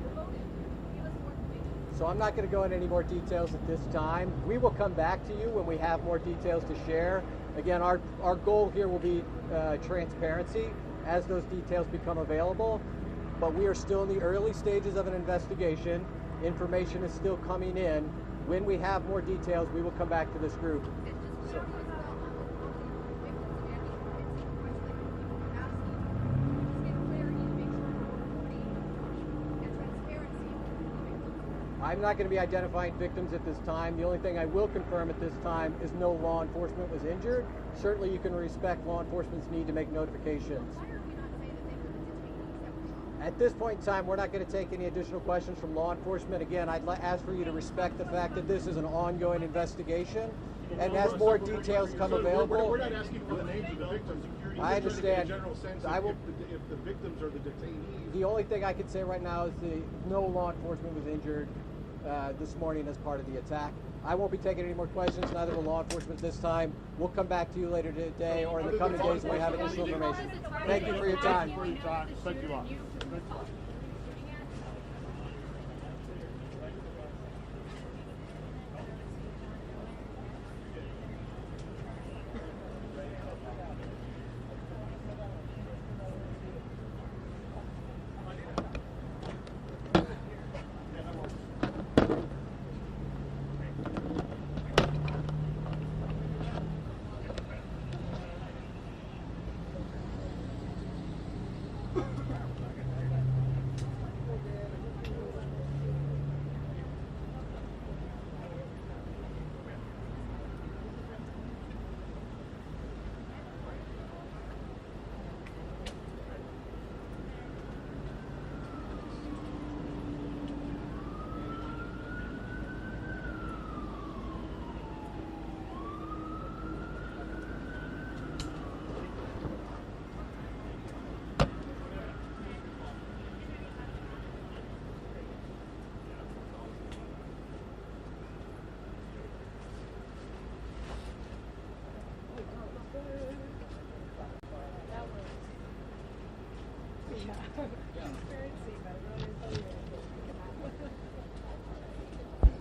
the motive. Give us more information. So I'm not going to go into any more details at this time. We will come back to you when we have more details to share. Again, our goal here will be transparency as those details become available, but we are still in the early stages of an investigation. Information is still coming in. When we have more details, we will come back to this group. I'm not going to be identifying victims at this time. The only thing I will confirm at this time is no law enforcement was injured. Certainly you can respect law enforcement's need to make notifications. At this point in time, we're not going to take any additional questions from law enforcement. Again, I'd ask for you to respect the fact that this is an ongoing investigation, and as more details come available... We're not asking for the names of the victims. I understand. General sense if the victims are the detainees. The only thing I can say right now is no law enforcement was injured this morning as part of the attack. I won't be taking any more questions, neither will law enforcement this time. We'll come back to you later today or in the coming days when we have additional information. Thank you for your time. Thank you all.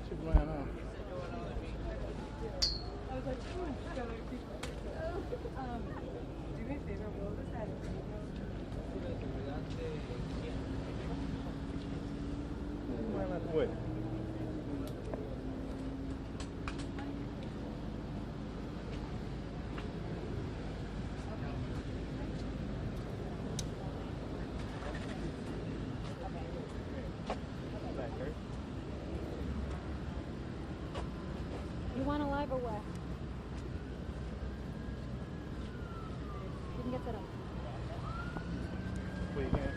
She ran off. I was like, oh, she's got to keep do me a favor, blow this out. Ran out the way. You want a live or what? You can get that up. Wait again.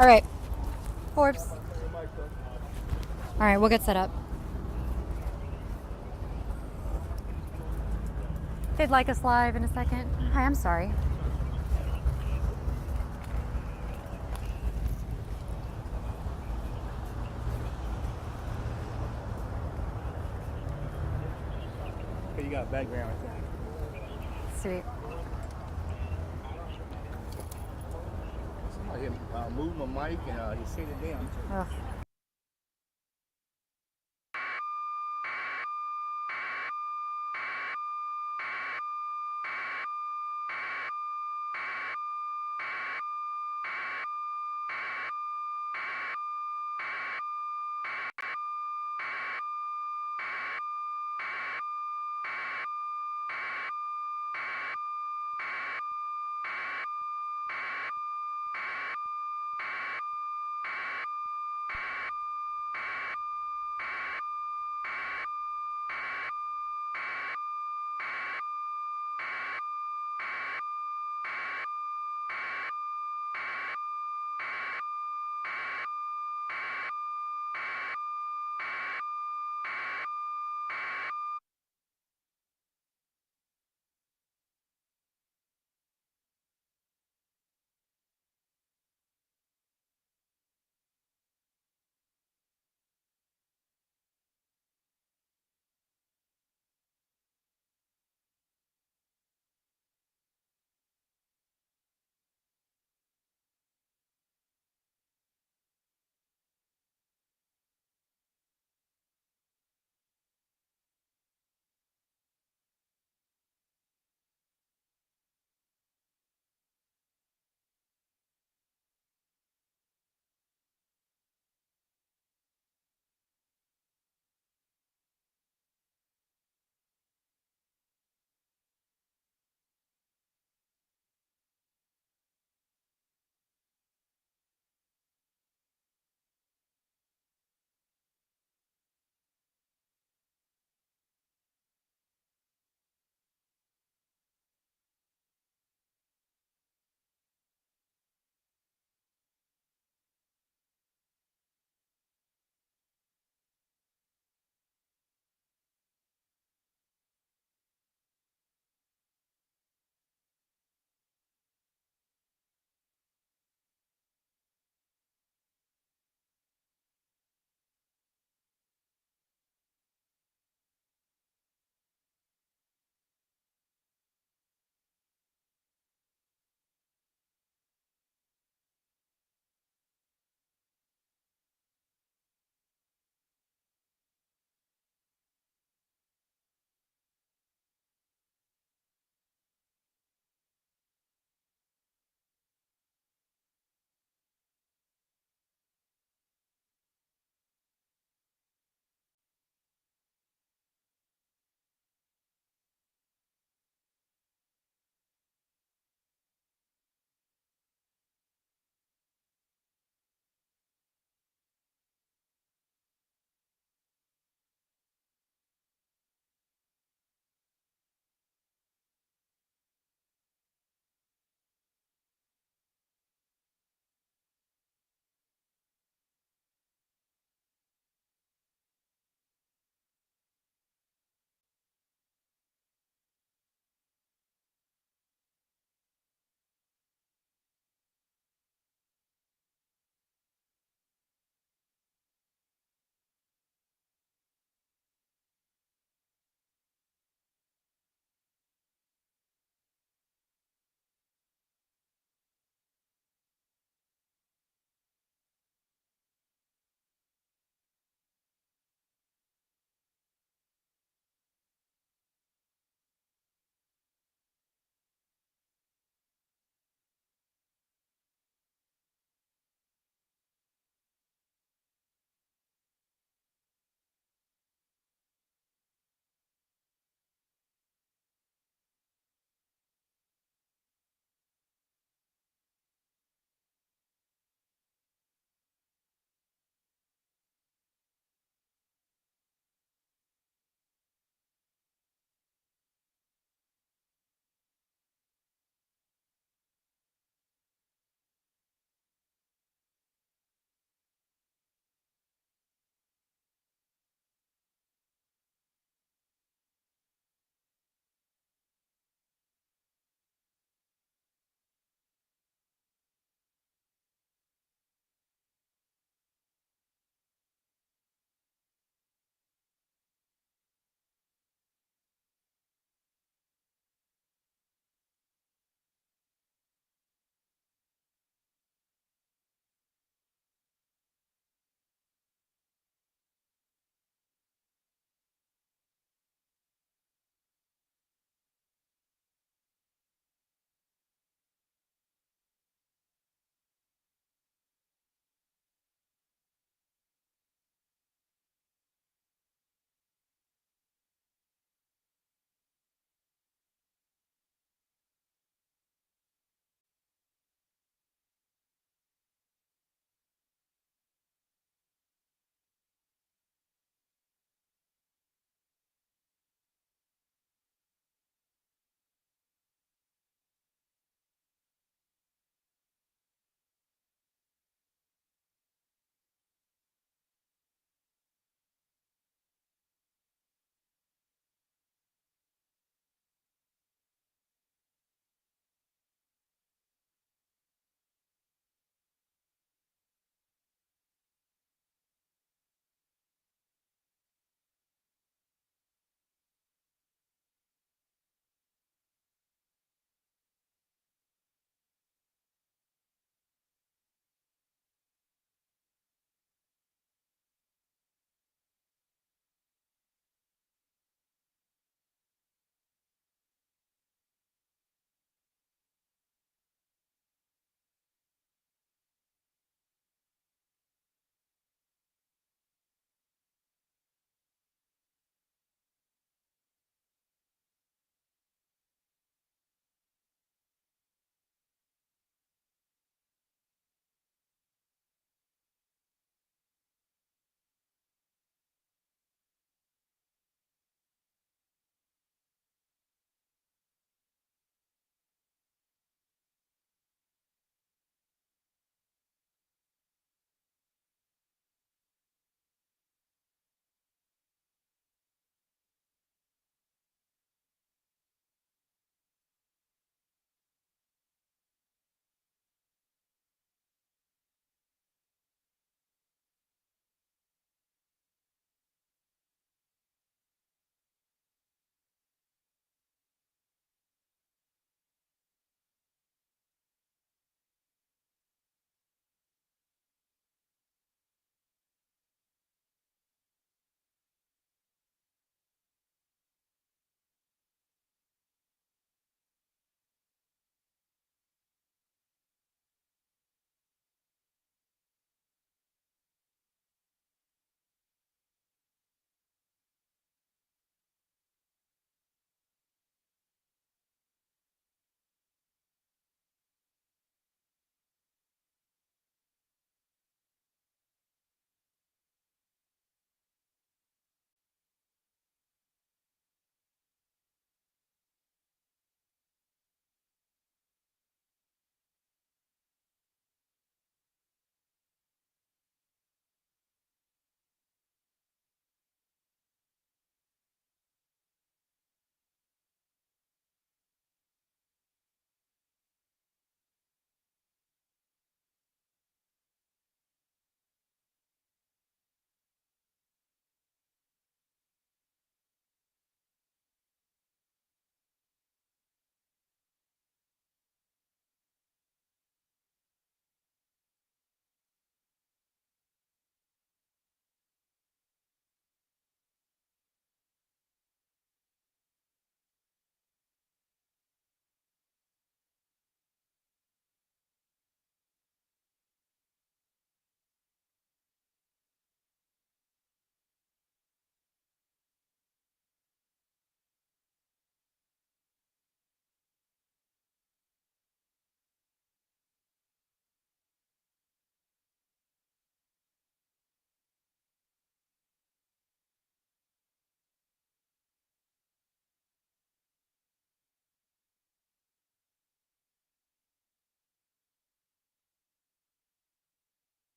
All right, Forbes. All right, we'll get set up. They'd like us live in a second. Hi, I'm sorry. Okay, you got background right there. Sweet. Somebody moved my mic and he set it down. Ugh.